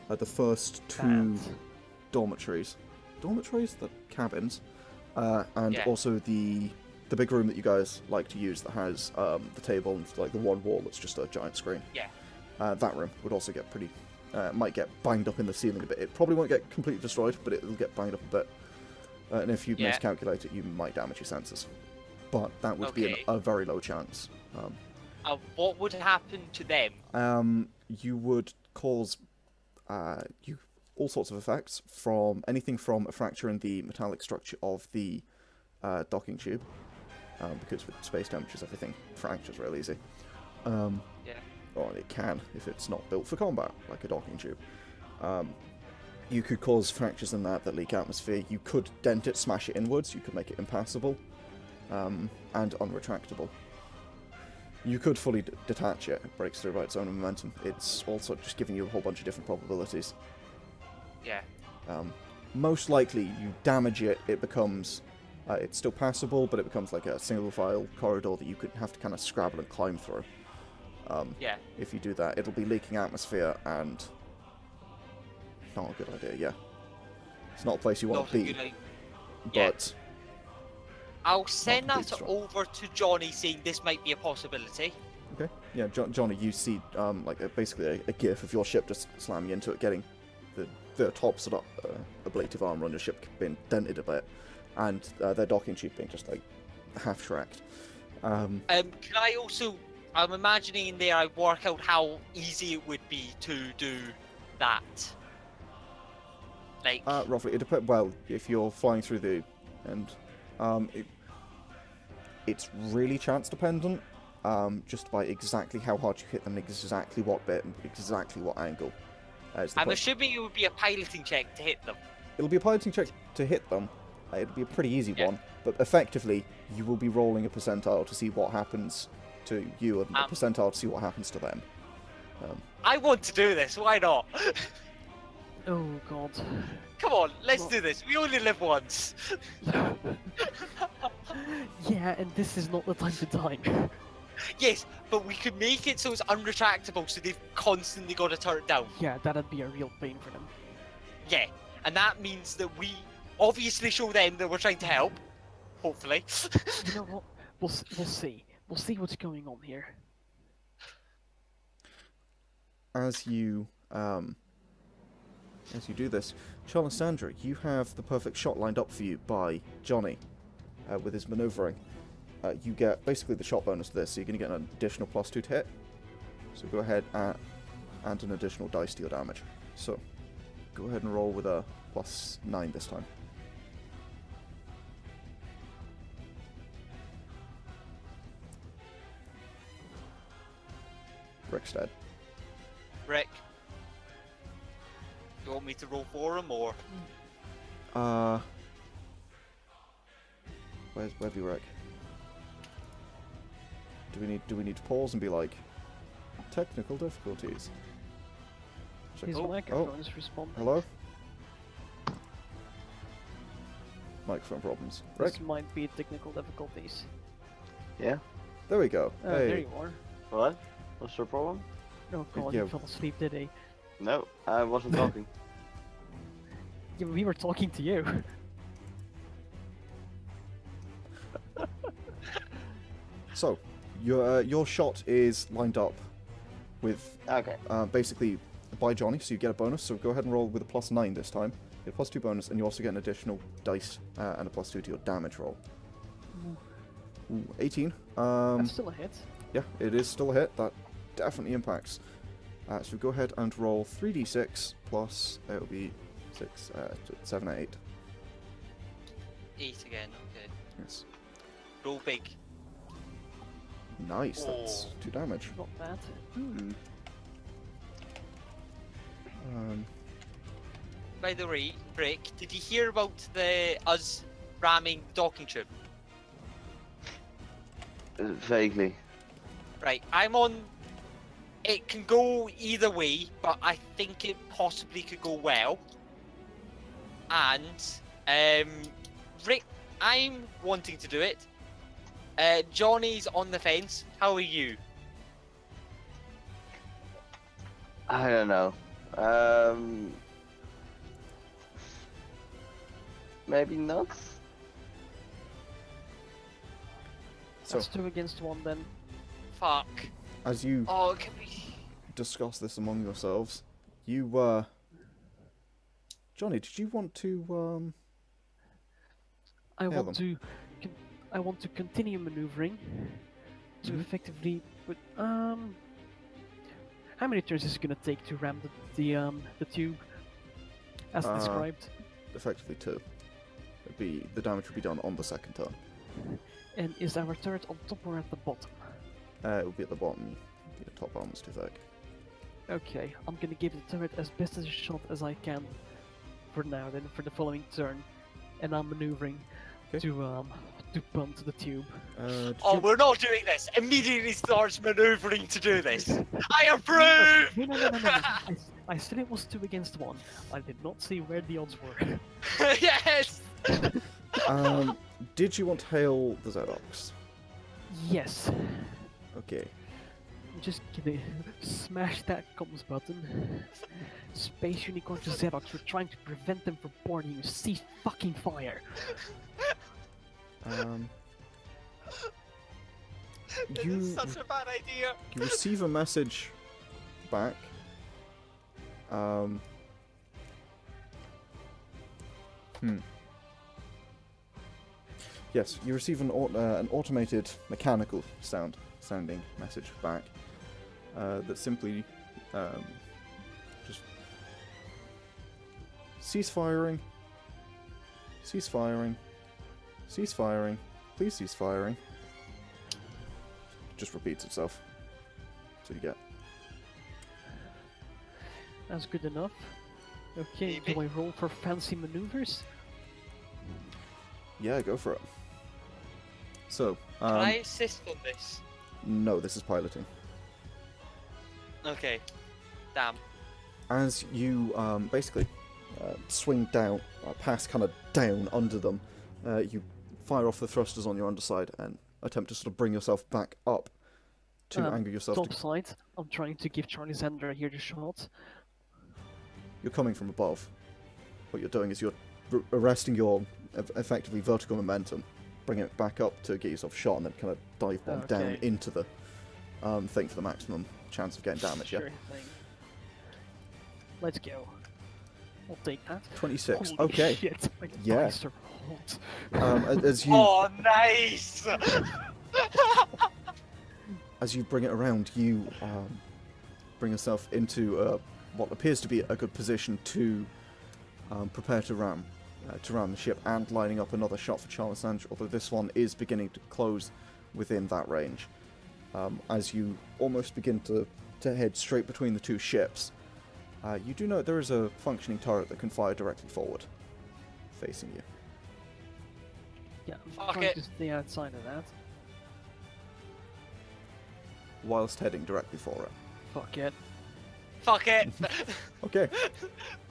the first 2 And dormitories. Dormitories? The cabins. And Yeah. also the big room that you guys like to use that has the table and like the one wall that's just a giant screen. Yeah. That room would also get pretty... might get banged up in the ceiling a bit. It probably won't get completely destroyed, but it'll get banged up a bit. And if you Yeah. miscalculate it, you might damage your sensors. But that would be Okay. a very low chance. What would happen to them? You would cause all sorts of effects, from anything from a fracture in the metallic structure of the docking tube, because with space temperatures everything fractures real easy. Yeah. Or it can if it's not built for combat, like a docking tube. You could cause fractures in that leak atmosphere. You could dent it, smash it inwards. You could make it impassable and unretractable. You could fully detach it. It breaks through by its own momentum. It's also just giving you a whole bunch of different probabilities. Yeah. Most likely, you damage it, it becomes... it's still passable, but it becomes like a single-file corridor that you could have to kind of scrabble and climb through. Yeah. If you do that, it'll be leaking atmosphere and... Not a good idea, yeah. It's not a place you want Not to a be, good idea. Yeah. but... I'll send complete that strong. over to Johnny, saying this might be a possibility. Okay. Yeah, Johnny, you see basically a gif of your ship just slamming into it, getting the tops of ablative armor on your ship being dented a bit, and their docking tube being just like half shreked. Can I also? I'm imagining in there I work out how easy it would be to do that. Like, Roughly, it depends. Well, if you're flying through the, and it's really chance dependent. Just by exactly how hard you hit them, exactly what bit, and exactly what angle. I'm assuming it would be a piloting check to hit them. It'll be a piloting check to hit them. It'll be a pretty easy Yeah. one, but effectively, you will be rolling a percentile to see what happens to you, and a percentile to see what happens to them. I want to do this. Why not? oh god. Come on, let's Well- do this. We only live once. Yeah, and this is not the time to die. Yes, but we could make it so it's unretractable, so they've constantly got to turn it down. Yeah, that'd be a real pain for them. Yeah, and that means that we obviously show them that we're trying to help. Hopefully. You know what? We'll see. We'll see what's going on here. As you do this, Charlissandra, you have the perfect shot lined up for you by Johnny with his maneuvering. You get basically the shot bonus to this, so you're going to get an additional +2 to hit. So go ahead and an additional dice to your damage. So go ahead and roll with a +9 this time. Rick's dead. Rick, you want me to roll for him, or? Where's Rick? Do we need to pause and be like, technical difficulties? Check- His oh, microphone is responding. hello? Microphone problems. Rick? This might be technical difficulties. Yeah? There we go. There Hey. you are. What? What's your problem? Oh god, Yeah. he fell asleep, did he? No, I wasn't talking. Yeah, we were talking to you. So, your shot is lined up with Okay. basically by Johnny, so you get a bonus. So go ahead and roll with a +9 this time. You get a +2 bonus, and you also get an additional dice and a +2 to your damage roll. Ooh, 18. That's still a hit. Yeah, it is still a hit. That definitely impacts. So go ahead and roll 3d6 plus it'll be 6, 7, 8. 8 again, okay. Yes. Roll big. Nice. That's Oh. 2 damage. Not bad. By the way, Rick, did you hear about us ramming docking tube? Vaguely. Right, I'm on it can go either way, but I think it possibly could go well. And Rick, I'm wanting to do it. Johnny's on the fence. How are you? I don't know. Maybe not. So, That's 2 against 1 then. Fuck. as you Oh, can we? discuss this among yourselves, you, Johnny, did you want to, I Yeah, want to continue maneuvering to Mhm. effectively put how many turns is it gonna take to ram the tube as described? effectively 2? The damage would be done on the second turn. And is our turret on top or at the bottom? It would be at the bottom. The top arm is too thick. Okay, I'm gonna give the turret as best as a shot as I can for now, then for the following turn, and I'm maneuvering Okay. to punt the tube. Did Oh, you- we're not doing this. Immediately starts maneuvering to do this. I approve. No. I said it was 2 against 1. I did not see where the odds were. Yes. Did you want to hail the Zedox? Yes. Okay. I'm just gonna smash that comms button. Space Unicorn to Zedox, we're trying to prevent them from boarding you. Cease fucking fire. This You- is such a bad idea. You receive a message back. Yes, you receive an automated mechanical sounding message back that simply just cease firing, cease firing, cease firing, please cease firing. Just repeats itself. So you get. That's good enough. Okay, Maybe. do I roll for fancy maneuvers? Yeah, go for it. So, Can I assist on this? no, this is piloting. Okay. Damn. As you basically swing down, pass kind of down under them, you fire off the thrusters on your underside and attempt to sort of bring yourself back up to angle yourself. Top side, I'm trying to give Charlissandra here the shot. You're coming from above. What you're doing is you're arresting your effectively vertical momentum, bringing it back up to get yourself shot, and then kind of dive bomb down Okay. into the thing for the maximum chance of getting damage. Sure Yeah. thing. Let's go. I'll take that. 26. Holy Okay. shit, my Yeah. dice are hot. As you Oh, nice. as you bring it around, you bring yourself into what appears to be a good position to prepare to ram the ship, and lining up another shot for Charlissandra, although this one is beginning to close within that range. As you almost begin to head straight between the two ships, you do note there is a functioning turret that can fire directly forward, facing you. Yeah, I'm Fuck trying it. to stay outside of that. Whilst heading directly for it. Fuck it. Fuck it. Okay.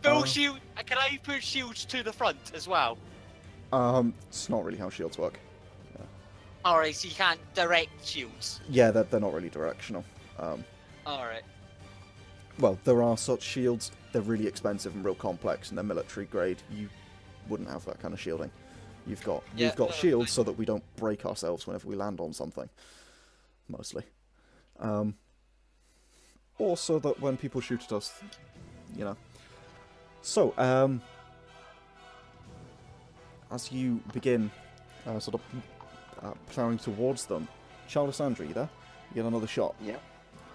Full shield. Can I put shields to the front as well? It's not really how shields work. Alright, so you can't direct shields. Yeah, they're not really directional. Alright. Well, there are such shields. They're really expensive and real complex, and they're military grade. You wouldn't have that kind of shielding. We've got no, shields so that we don't break ourselves whenever we land on something. Mostly. Or so that when people shoot at us, you know. So, as you begin sort of plowing towards them, Charlissandra, you there? You get another shot. Yeah.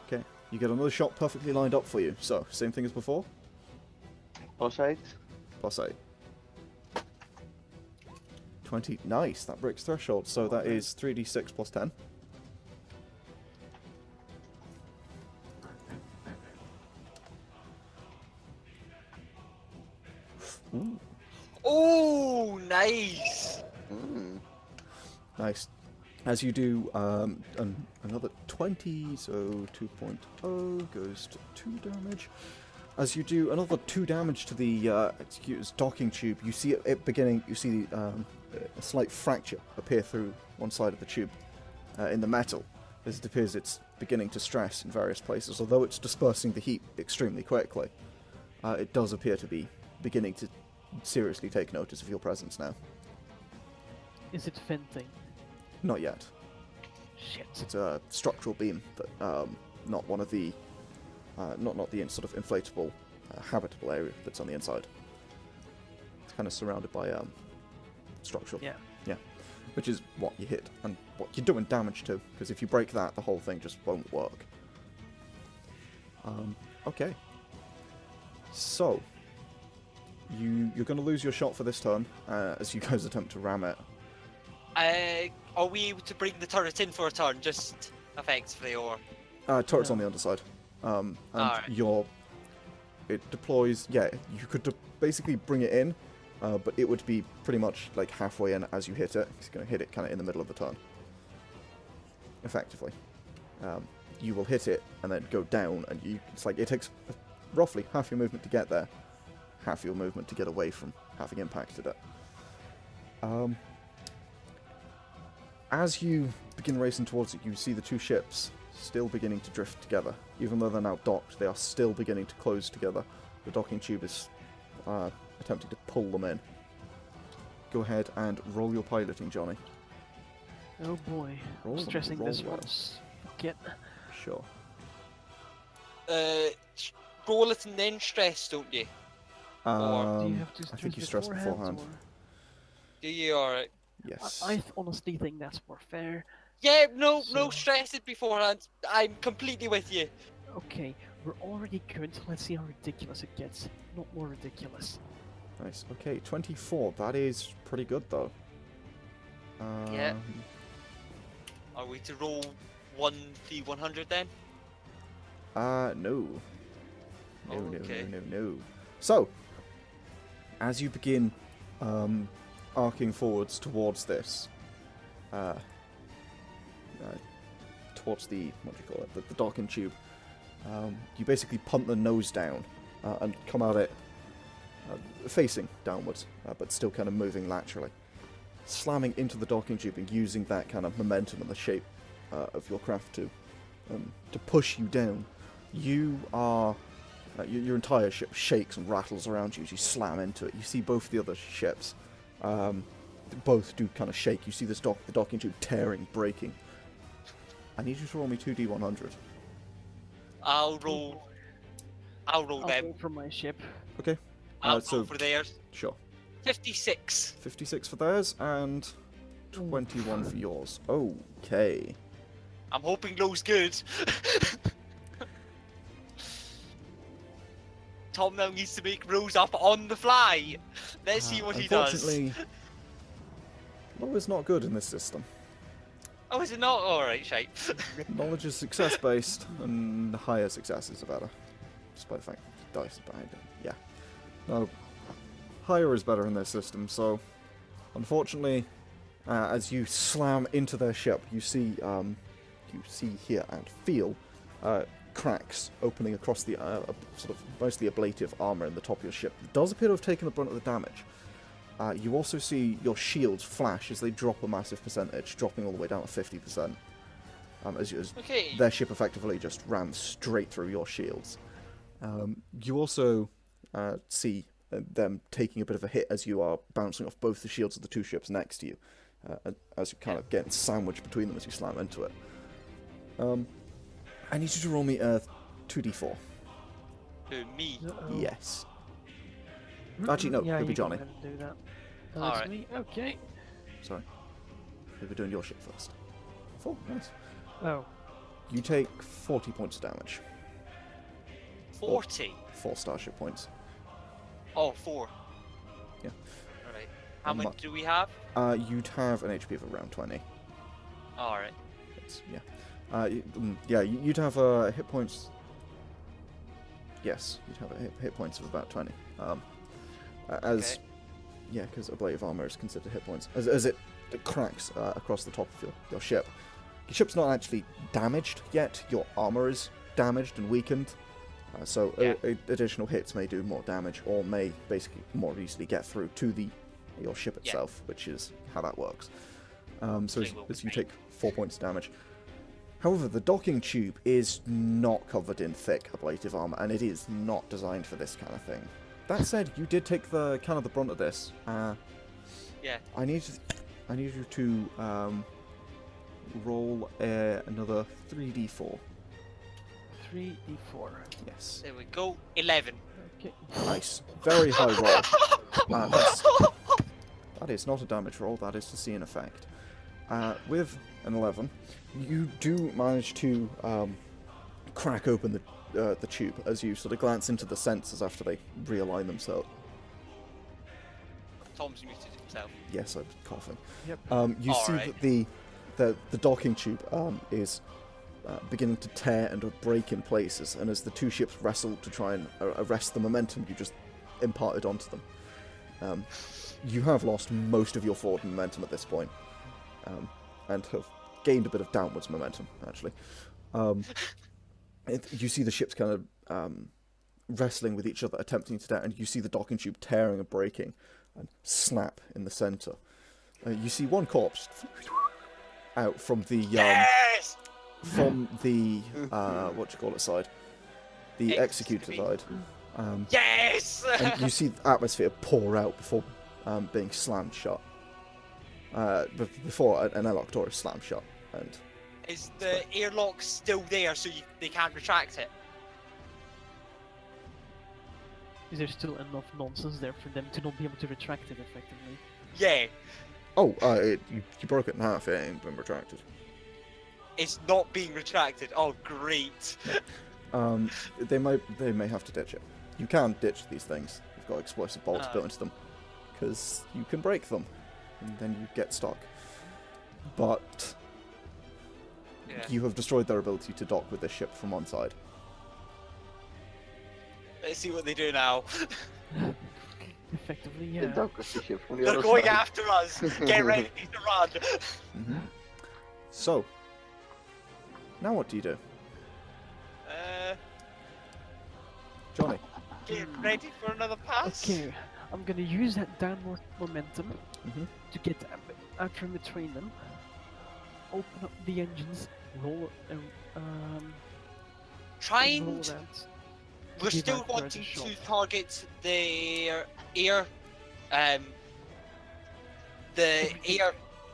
Okay. You get another shot perfectly lined up for you. So, same thing as before? Offside. Plus 8. 20. Nice, that breaks threshold. So that is 3d6 plus 10. Ooh, Oh, nice. Mm. nice. As you do another 20, so 2.0 goes to 2 damage. As you do another 2 damage to the docking tube, you see it beginning. You see a slight fracture appear through one side of the tube in the metal, as it appears it's beginning to stress in various places. Although it's dispersing the heat extremely quickly, it does appear to be beginning to seriously take notice of your presence now. Is it venting? Not yet. Shit. It's a structural beam, but not one of the not the sort of inflatable habitable area that's on the inside. It's kind of surrounded by structural. Yeah. Yeah. Which is what you hit and what you're doing damage to, because if you break that, the whole thing just won't work. Okay. So you're going to lose your shot for this turn as you guys attempt to ram it. Are we able to bring the turret in for a turn, just effectively, or? Turret's No. on the underside. And Alright. it deploys, yeah, you could basically bring it in, but it would be pretty much like halfway in as you hit it. It's going to hit it kind of in the middle of the turn. Effectively. You will hit it and then go down, and it's like it takes roughly half your movement to get there, half your movement to get away from having impacted it. As you begin racing towards it, you see the 2 ships still beginning to drift together. Even though they're now docked, they are still beginning to close together. The docking tube is attempting to pull them in. Go ahead and roll your piloting, Johnny. Oh boy. Roll them, Stressing roll this well. once. Get. Sure. Roll it and then stress, don't you? Do you have to I think you stress beforehand, beforehand. or- Do you? Alright. Yes. I honestly think that's more fair. Yeah, no So- stress it beforehand. I'm completely with you. Okay, we're already good. Let's see how ridiculous it gets. Not more ridiculous. Nice. Okay, 24. That is pretty good, though. Yeah. Are we to roll 1d100 then? No. No, Oh, no, okay. no, no, no. So, as you begin arcing forwards towards this, towards the, what do you call it, the docking tube, you basically punt the nose down and come at it facing downwards, but still kind of moving laterally. Slamming into the docking tube and using that kind of momentum and the shape of your craft to push you down. You are... your entire ship shakes and rattles around you as you slam into it. You see both the other ships. Both do kind of shake. You see this the docking tube tearing, breaking. I need you to roll me 2d100. I'll roll I'll them. go for my ship. Okay. I'll so- roll for theirs. Sure. 56. 56 for theirs and 21 for yours. Okay. I'm hoping low's good. Tom now needs to make rolls up on the fly. Let's see what he does. Unfortunately, low is not good in this system. Oh, is it not? Alright, shite. Knowledge is success-based, and higher successes are better. Despite the fact that dice is behind it. Yeah. No, higher is better in this system, so... Unfortunately, as you slam into their ship, you see here and feel cracks opening across the sort of mostly ablative armor in the top of your ship. It does appear to have taken the brunt of the damage. You also see your shields flash as they drop a massive percentage, dropping all the way down to 50%. As Okay. their ship effectively just ran straight through your shields. You also see them taking a bit of a hit as you are bouncing off both the shields of the 2 ships next to you, as you kind of get sandwiched between them as you slam into it. I need you to roll me a 2d4. To me. Uh-oh. Yes. Actually, no, yeah, it'll be you go Johnny. ahead and do that. That's Alright. me. Okay. Sorry. We'll be doing your ship first. 4, nice. Oh. You take 40 points of damage. 40. 4 starship points. Oh, 4. Yeah. Alright. How And much do we have? You'd have an HP of around 20. Alright. Yeah. You'd have hit points. Yes, you'd have hit points of about 20. As Okay. Yeah, because ablative armor is considered hit points. As it cracks across the top of your ship. Your ship's not actually damaged yet. Your armor is damaged and weakened. So additional hits may do more damage, or may basically more easily get through to your ship itself, which is how that works. So as you take 4 points of damage. However, the docking tube is not covered in thick ablative armor, and it is not designed for this kind of thing. That said, you did take the brunt of this. Yeah. I need you to roll another 3d4. 3d4. Yes. There we go. 11. Okay. Nice. Very high roll. That is not a damage roll. That is to see an effect. With an 11, you do manage to crack open the tube as you sort of glance into the sensors after they realign themselves. Tom's muted himself. Yes, I'm coughing. Yep. You see that the docking tube is beginning to tear and break in places, and as the two ships wrestle to try and arrest the momentum you just imparted onto them, you have lost most of your forward momentum at this point, and have gained a bit of downwards momentum, actually. You see the ships kind of wrestling with each other, attempting to down, and you see the docking tube tearing and breaking, and snap in the center. You see one corpse out from the Yes! side, the executor side. Yes! And you see the atmosphere pour out before being slammed shut. Before an airlock door is slammed shut. And is the airlock still there so they can't retract it? Is there still enough nonsense there for them to not be able to retract it effectively? Yeah. Oh, you broke it in half. It ain't been retracted. It's not being retracted. Oh, great. They may have to ditch it. You can ditch these things. You've got explosive bolts built into them, because you can break them, and then you get stuck. But you have destroyed their ability to dock with this ship from one side. Let's see what they do now. Effectively, The yeah. dock with the ship from the They're other going side. after us. Get ready to run. So, now what do you do? Johnny? Get ready for another pass. Okay, I'm gonna use that downward momentum to get out from between them. Open up the engines, roll Try roll and that. we're give still out where wanting to to shot. target the air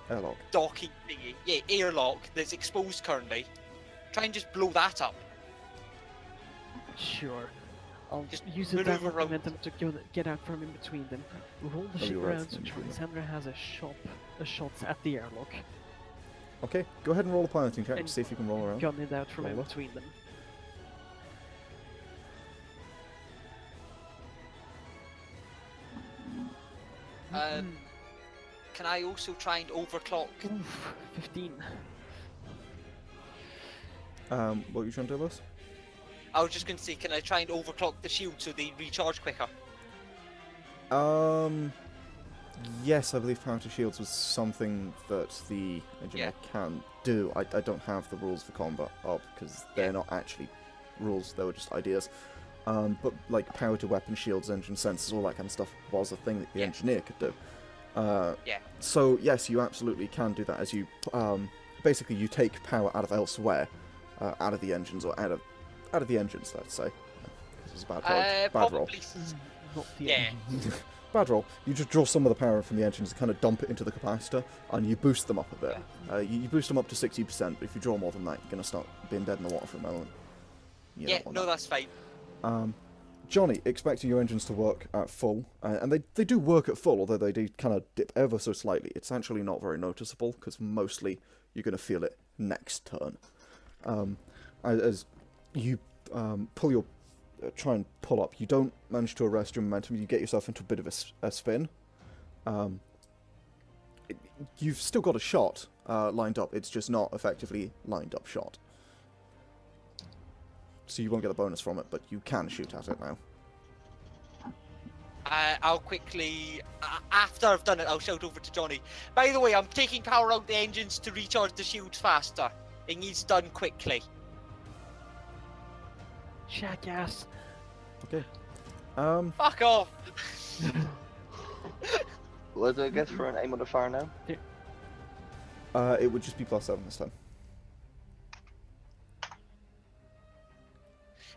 Airlock. docking thingy. Yeah, airlock that's exposed currently. Try and just blow that up. Sure. I'll Just use the maneuver downward around. momentum to get out from in between them. Roll the Oh, ship you're right, around so then you do that. Charlissandra has a shot at the airlock. Okay, go ahead and roll a piloting check And to see if you can roll around. Gun it out from in Roll it. between them. Can I also try and overclock? Oof, 15. What are you trying to do, Liz? I was just going to say, can I try and overclock the shield so they recharge quicker? Yes, I believe power to shields was something that the engineer can do. I don't have the rules for combat up, because they're not actually rules, they were just ideas. But like power to weapon shields, engine sensors, all that kind of stuff was a thing that the engineer could do. So yes, you absolutely can do that as you, basically you take power out of elsewhere, out of the engines, or out of the engines, let's say. This is a bad roll. Not the Yeah. Bad roll. You just draw some of the power from the engines and kind of dump it into the capacitor, and you boost them up a bit. You boost them up to 60%, but if you draw more than that, you're going to start being dead in the water for a moment. You Yeah, don't want no, that. that's fine. Johnny, expecting your engines to work at full, and they do work at full, although they do kind of dip ever so slightly. It's actually not very noticeable, because mostly you're going to feel it next turn. As you pull your try and pull up, you don't manage to arrest your momentum. You get yourself into a bit of a spin. You've still got a shot lined up. It's just not effectively lined up shot. So you won't get the bonus from it, but you can shoot at it now. I'll quickly, after I've done it, I'll shout over to Johnny. By the way, I'm taking power out the engines to recharge the shields faster. It needs done quickly. Jackass. Okay. Fuck off! What do I get for an aim modifier now? It would just be +7 this time.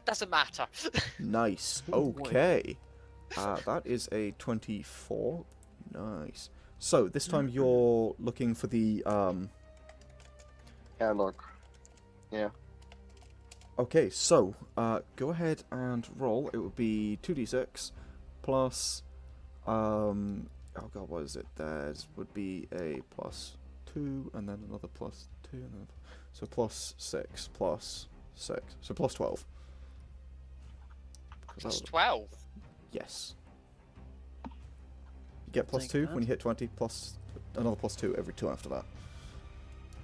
Doesn't matter. Nice. Oh, boy. Okay. That is a 24. Nice. So this time you're looking for the Airlock. Yeah. Okay, so go ahead and roll. It would be 2d6 plus oh god, what is it? There's would be a +2 and then another +2 and then so +6 plus 6. So +12. Plus 12. Yes. You get Take +2 that. when you hit 20, plus another +2 every 2 after that.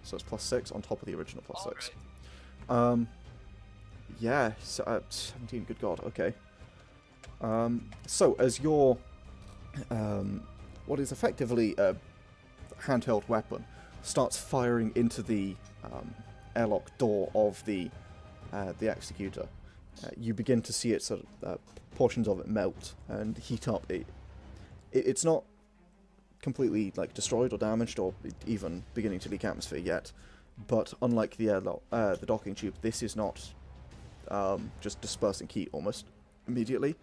So it's +6 on top of the original +6. Alright. Yeah, so, 17, good god, okay. So as your, what is effectively a handheld weapon starts firing into the airlock door of the executor, you begin to see it sort of portions of it melt and heat up. It's not completely like destroyed or damaged or even beginning to leak atmosphere yet, but unlike the airlock, the docking tube, this is not just dispersing heat almost immediately.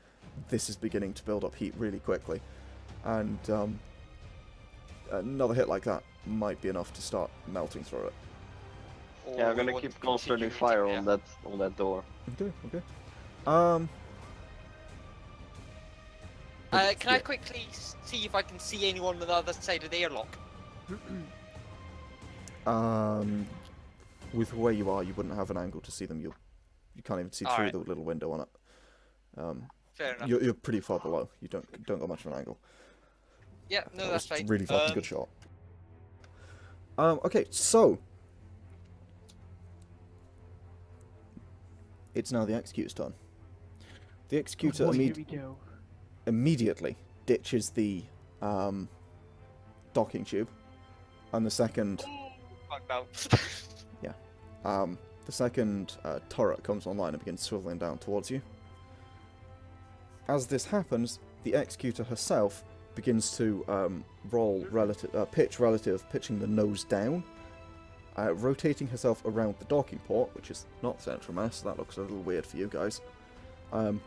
This is beginning to build up heat really quickly, and another hit like that might be enough to start melting through it. Yeah, I'm gonna keep concentrating fire on that door. Okay, okay. Can I quickly see if I can see anyone on the other side of the airlock? With where you are, you wouldn't have an angle to see them. You can't even see through Alright. the little window on it. Fair enough. You're pretty far below. You don't got much of an angle. Yeah, no, That that's was fine. a really fucking good shot. Okay, so it's now the executor's turn. The executor Oh, here we go. immediately ditches the docking tube, and the second Fuck no. the second turret comes online and begins swiveling down towards you. As this happens, the executor herself begins to pitching the nose down, rotating herself around the docking port, which is not central mass, so that looks a little weird for you guys, and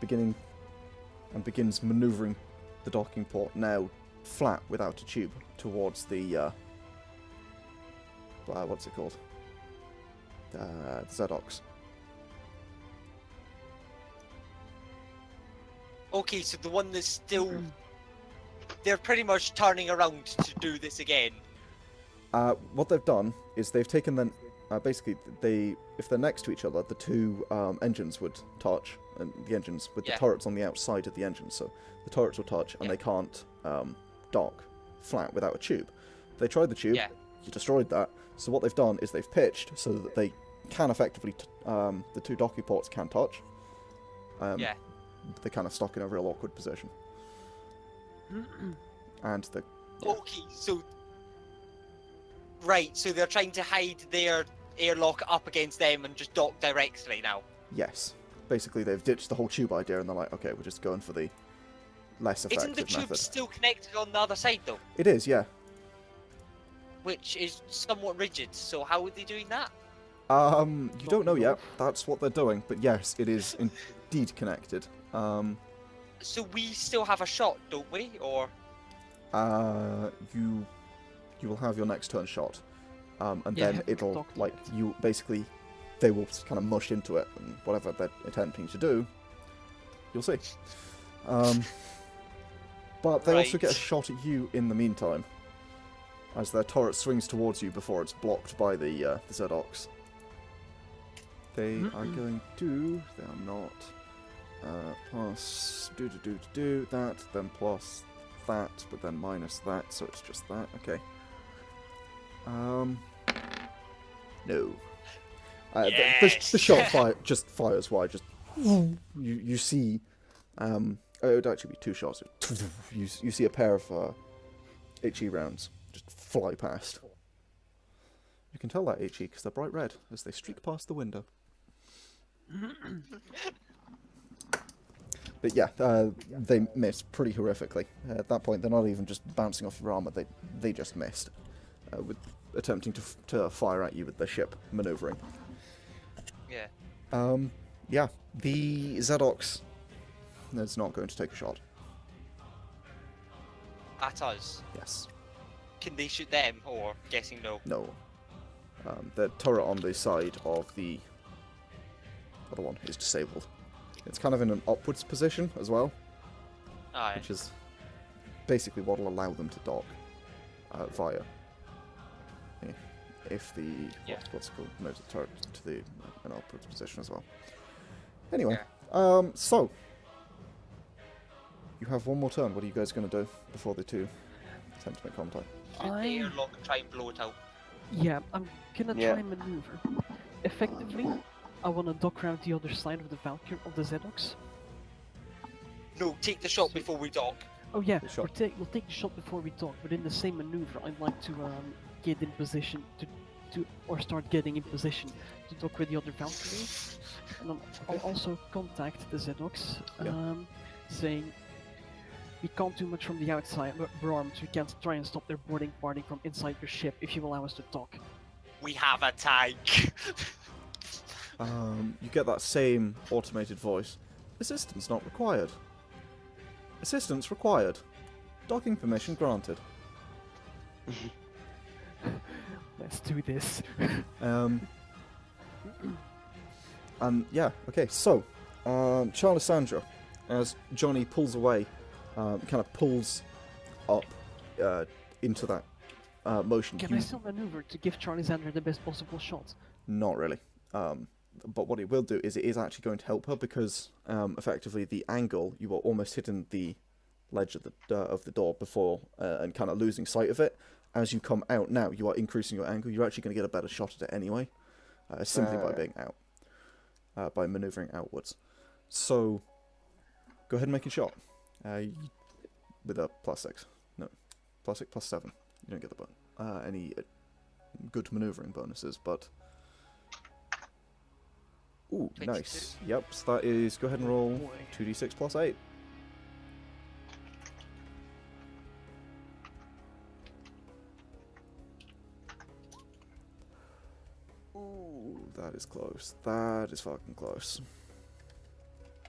begins maneuvering the docking port, now flat without a tube, towards the what's it called? Zedox. Okay, so the one that's still... They're pretty much turning around to do this again. What they've done is they've taken then basically if they're next to each other, the two engines would touch, and the engines with the turrets on the outside of the engines, so the turrets will touch, and they can't dock flat without a tube. They tried the tube, you destroyed that. So what they've done is they've pitched so that they can effectively the two docking ports can touch. They're kind of stuck in a real awkward position. And the Okay, so... Right, so they're trying to hide their airlock up against them and just dock directly now. yes, basically they've ditched the whole tube idea and they're like, okay, we're just going for the less effective Isn't the tube method. still connected on the other side though? It is, yeah. Which is somewhat rigid, so how are they doing that? You don't know yet. That's what they're doing, but yes, it is indeed connected. So we still have a shot, don't we? Or... You will have your next turn shot, and Yeah, then it'll docked like it. you basically they will kind of mush into it, and whatever they're attempting to do, you'll see. But they also get a Right. shot at you in the meantime, as their turret swings towards you before it's blocked by the Zedox. They are going to. They are not. Plus that, then plus that, but then minus that, so it's just that. Okay. No. The shot just fires wide. Just you see it would actually be 2 shots. You see a pair of HE rounds just fly past. You can tell that HE because they're bright red as they streak past the window. But yeah, they miss pretty horrifically. At that point, they're not even just bouncing off your armor; they just missed, with attempting to fire at you with their ship maneuvering. Yeah. Yeah, the Zedox is not going to take a shot. At us. Yes. Can they shoot them, or guessing no? No. The turret on the side of the other one is disabled. It's kind of in an upwards position as well, Aye. which is basically what will allow them to dock via. If the what's it called moves the turret to an upwards position as well. Anyway, so you have one more turn. What are you guys going to do before the two attempt to make contact? Shoot the airlock and try and blow it out. Yeah, I'm gonna try and maneuver. Effectively, I want to dock around the other side of the Valkyrie of the Zedox. No, take the shot before we dock. Oh yeah, The shot. we'll take the shot before we dock, but in the same maneuver, I'd like to get in position or start getting in position to dock with the other Valkyrie. And I'll also contact the Zedox, saying we can't do much from the outside, but we're armed. We can't try and stop their boarding party from inside your ship if you allow us to dock. We have a tank. You get that same automated voice. Assistance not required. Assistance required. Docking permission granted. Let's do this. And yeah, okay, so Charlissandra, as Johnny pulls away, kind of pulls up into that motion. Can I still maneuver to give Charlissandra the best possible shot? Not really. But what it will do is it is actually going to help her because effectively the angle, you were almost hitting the ledge of the door before and kind of losing sight of it. As you come out now, you are increasing your angle. You're actually going to get a better shot at it anyway, simply by being out, by maneuvering outwards. So go ahead and make a shot with a +6. No, +6, +7. You don't get the any good maneuvering bonuses, but. Ooh, 22. nice. Yep, so that is, go ahead and roll Boy. 2d6 +8. Ooh, that is close. That is fucking close.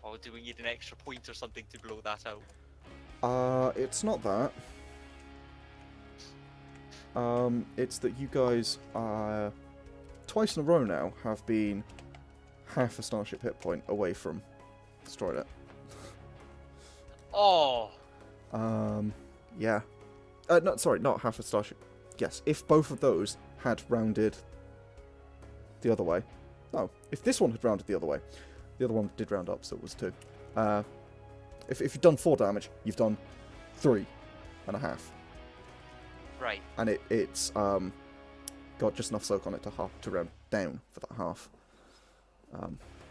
Or do we need an extra point or something to blow that out? It's not that. It's that you guys, twice in a row now, have been half a starship hit point away from destroying it. Oh! Yeah. No, sorry, not half a starship. Yes, if both of those had rounded the other way. No, if this one had rounded the other way. The other one did round up, so it was 2. If you've done 4 damage, you've done 3.5. Right. And it's got just enough soak on it to round down for that half.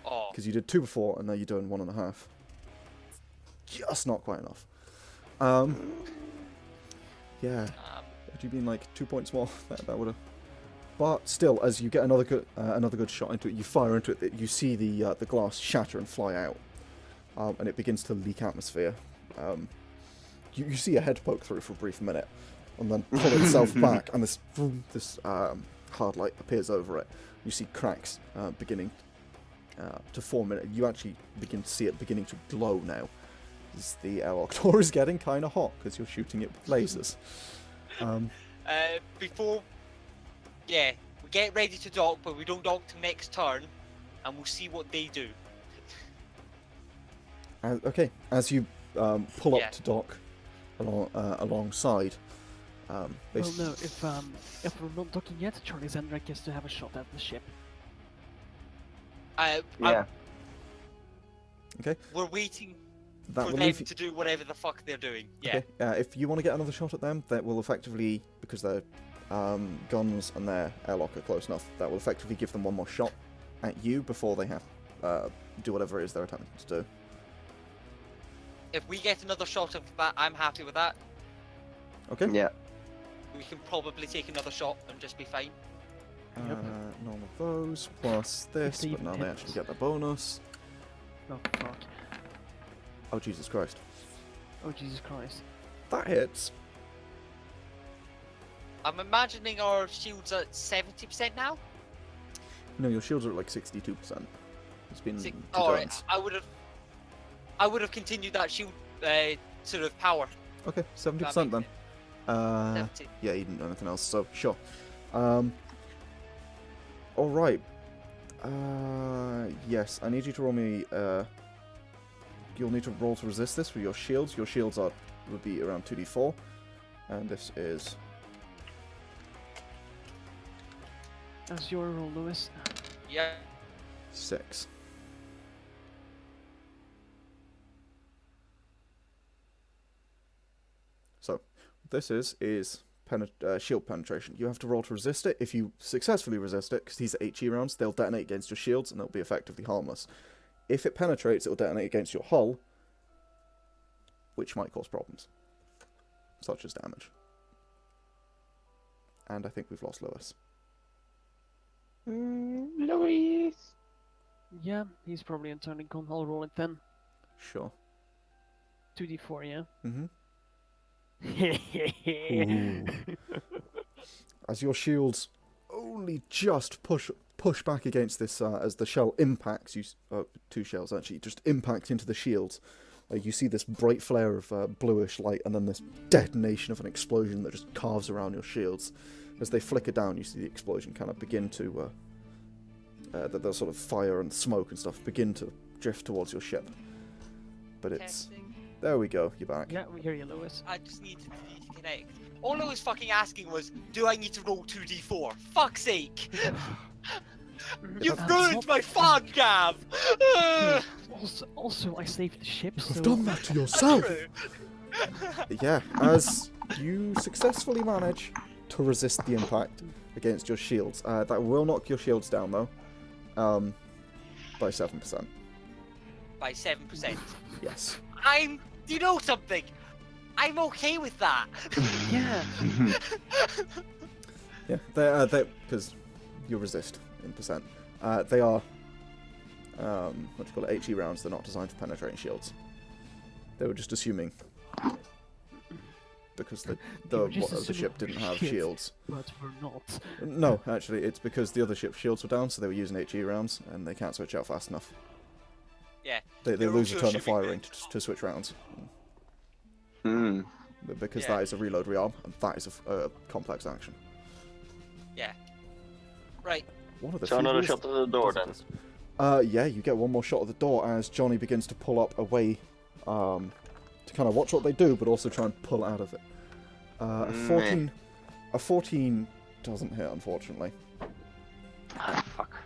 Oh. Because you did 2 before, and now you're doing 1.5. Just not quite enough. Yeah. Had you been like 2 points more, that would have. But still, as you get another good shot into it, you fire into it. You see the glass shatter and fly out, and it begins to leak atmosphere. You see a head poke through for a brief minute, and then pull itself back, and this hard light appears over it. You see cracks beginning to form in it. You actually begin to see it beginning to glow now. As the airlock door is getting kind of hot because you're shooting it with lasers. Before... Yeah, we get ready to dock, but we don't dock till next turn, and we'll see what they do. Okay, as you pull Yeah. up to dock alongside. Well, no, if we're not docking yet, Charlissandra gets to have a shot at the ship. Yeah. Okay. We're waiting That for will them leave you. to do whatever the fuck they're doing. Yeah. Okay. If you want to get another shot at them, that will effectively, because their guns and their airlock are close enough, that will effectively give them one more shot at you before they have do whatever it is they're attempting to do. if we get another shot of that, I'm happy with that. Okay. Yeah. We can probably take another shot and just be fine. Yep. None of those, plus this, they but even now they hit actually us. get the bonus. Oh fuck. Oh, Jesus Christ. Oh Jesus Christ. That hits. I'm imagining our shields at 70% now. No, your shields are at like 62%. It's been two Alright, turns. I would have continued that shield sort of power. Okay, 70% That then. makes 70. Yeah, you didn't do anything else, so sure. Alright. Yes, I need you to roll me, you'll need to roll to resist this with your shields. Your shields would be around 2d4. And this is... As your roll, Lewis. Yeah. 6. So, what this is shield penetration. You have to roll to resist it. If you successfully resist it, because these are HE rounds, they'll detonate against your shields and they'll be effectively harmless. If it penetrates, it'll detonate against your hull, which might cause problems, such as damage. And I think we've lost Lewis. Louise. Yeah, he's probably in turning con. I'll roll it then. Sure. 2d4, yeah? Mm-hmm. Ooh. As your shields only just push back against this, as the shell impacts, two shells actually, just impact into the shields. You see this bright flare of bluish light, and then this detonation of an explosion that just carves around your shields. As they flicker down, you see the explosion kind of begin to, the sort of fire and smoke and stuff begin to drift towards your ship. But it's... Testing. There we go, you're back. Yeah, we hear you, Lewis. I just need to disconnect. All I was fucking asking was, do I need to roll 2d4? Fuck's sake! You've that's ruined my fun, Gav! Also, I saved the ship, so... You've done that to yourself! True. Yeah, as you successfully manage to resist the impact against your shields. That will knock your shields down, though, by 7%. By 7%. Yes. You know something? I'm okay with that. Yeah. Yeah, they because you resist in percent. They are, what do you call it, HE rounds. They're not designed for penetrating shields. They were just assuming, because the other ship didn't have shields. But we're not. No, actually, it's because the other ship's shields were down, so they were using HE rounds, and they can't switch out fast enough. Yeah. They They're lose a also turn of assuming firing to switch rounds. Hmm. Because Yeah. that is a reload rearm, and that is a complex action. Yeah. Right. One of the So few another rules shot that to the door does then. this. Yeah, you get one more shot at the door as Johnny begins to pull up away, to kind of watch what they do, but also try and pull out of it. A 14 doesn't hit, unfortunately. Ah, fuck.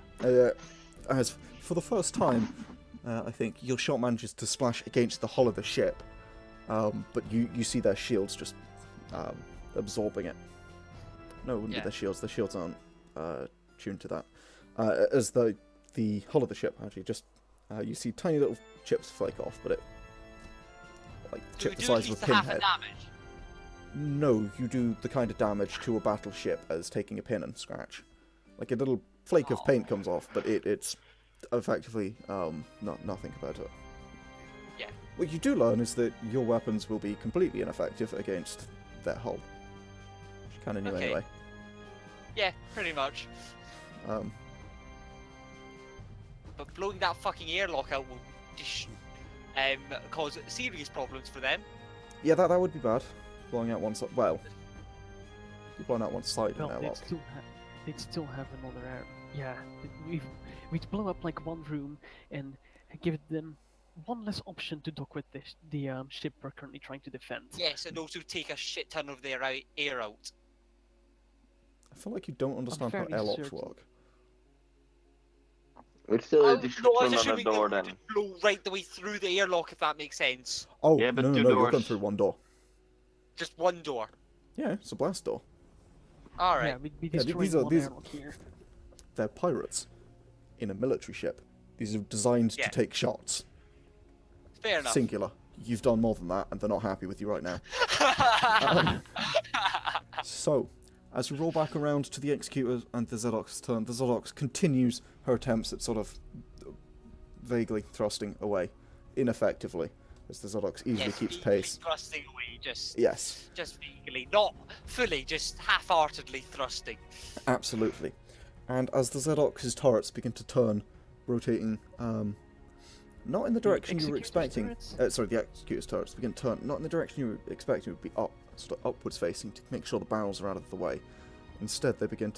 As for the first time, I think your shot manages to splash against the hull of the ship, but you see their shields just absorbing it. No, it wouldn't be Yeah. their shields. Their shields aren't tuned to that. As the hull of the ship actually just you see tiny little chips flake off, but it like Do we chip the do size at of least a the half pinhead. a damage? No, you do the kind of damage to a battleship as taking a pin and scratch. Like a little flake of paint comes off, but it's effectively nothing compared to it. Yeah. What you do learn is that your weapons will be completely ineffective against their hull. Which you kind of knew Okay. anyway. Yeah, pretty much. Um, But blowing that fucking airlock out will cause serious problems for them. yeah, that would be bad. Blowing out one side. Well, you're blowing out one side in Well, an airlock. they'd still have another air. Yeah, we'd blow up like one room and give them one less option to dock with the ship we're currently trying to defend. Yes, and also take a shit ton of their air out. I feel like you don't understand how fairly airlocks certain. work. We're still No, a I was description on the assuming they door would then. blow right the way through the airlock, if that makes sense. Oh, Yeah, but no, two you're going doors. through one door. Just one door. Yeah, it's a blast door. Alright. Yeah, we'd be Yeah, destroying one these- airlock here. They're pirates in a military ship. These are designed Yeah. to take shots. Fair enough. Singular. you've done more than that, and they're not happy with you right now. So, as we roll back around to the Executor and the Zedox's turn, the Zedox continues her attempts at sort of vaguely thrusting away, ineffectively, as the Zedox easily keeps pace. Thrusting away, just vaguely, not fully, just half-heartedly thrusting. Absolutely. And as the Zedox's turrets begin to turn, rotating, not in the direction you were expecting. Sorry, the Executor's turrets begin to turn, not in the direction you were expecting. It would be up, sort of upwards facing, to make sure the barrels are out of the way. Instead, they begin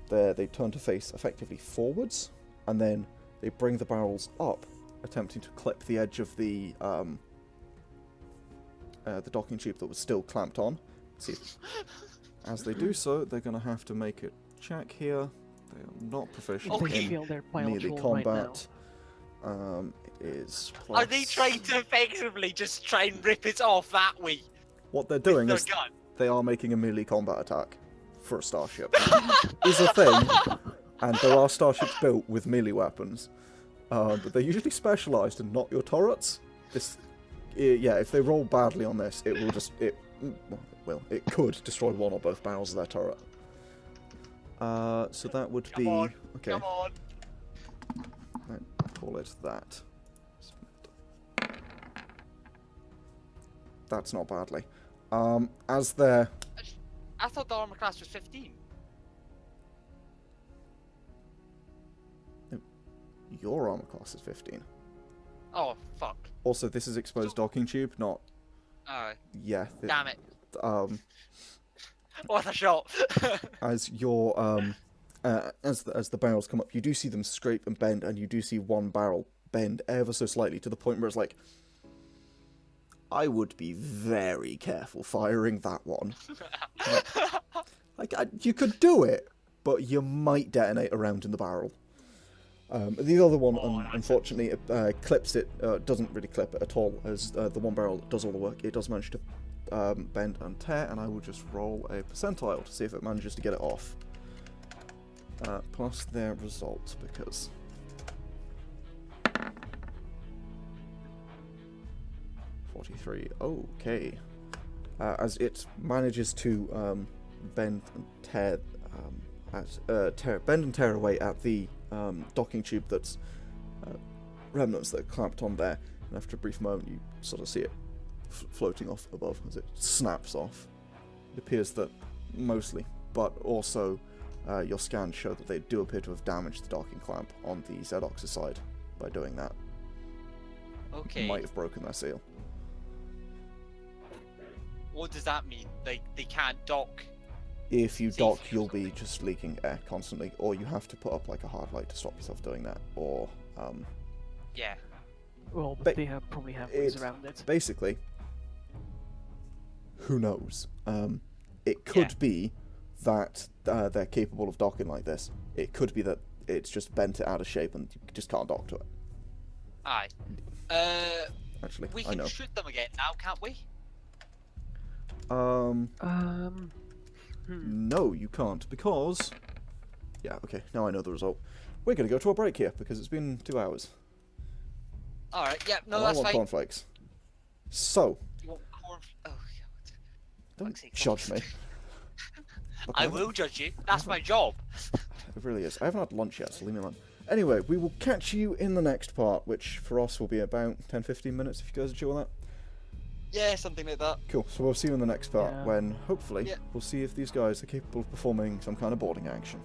they turn to face effectively forwards, and then they bring the barrels up, attempting to clip the edge of the docking tube that was still clamped on. Let's see. As they do so, they're going to have to make a check here. They are not proficient in melee combat. It is plus... Are they trying to effectively just try and rip it off that way? What they're doing is they are making a melee combat attack for a starship. Is a thing, and there are starships built with melee weapons, but they're usually specialised and not your turrets. Yeah, if they roll badly on this, it will just it could destroy one or both barrels of their turret. So that would be okay. Come on. Let's call it that. That's not badly. As they're... I thought the armor class was 15. Your armor class is 15. Oh, fuck. Also, this is exposed docking tube, not... Alright. Yeah. Damn it. What a shot. As your as the barrels come up, you do see them scrape and bend, and you do see one barrel bend ever so slightly to the point where it's like, I would be very careful firing that one. You could do it, but you might detonate a round in the barrel. The other one, unfortunately, clips it. Doesn't really clip it at all, as the one barrel that does all the work. It does manage to bend and tear, and I will just roll a percentile to see if it manages to get it off. Plus their result, because... Okay. As it manages to bend and tear, bend and tear away at the docking tube that's remnants that are clamped on there, and after a brief moment, you sort of see it floating off above as it snaps off. It appears that mostly, but also your scans show that they do appear to have damaged the docking clamp on the Zedox's side by doing that. Okay. Might have broken their seal. What does that mean? They can't dock? If you dock, you'll be just leaking air constantly, or you have to put up like a hard light to stop yourself doing that, or yeah. Well, but they probably have ways around it. Basically, who knows? It could be that they're capable of docking like this. It could be that it's just bent it out of shape and you just can't dock to it. Aye. Actually, we I know. can shoot them again now, can't we? No, you can't, because... Yeah, okay, now I know the result. We're going to go to a break here, because it's been 2 hours. Alright, yeah, no, and that's I want fine. cornflakes. So... You want corn... Oh, God. Don't judge me. Look, I will judge you. That's my job. It really is. I haven't had lunch yet, so leave me alone. Anyway, we will catch you in the next part, which for us will be about 10-15 minutes, if you guys are chill with that. Yeah, something like that. Cool, so we'll see you in the next part, when, hopefully, we'll see if these guys are capable of performing some kind of boarding action.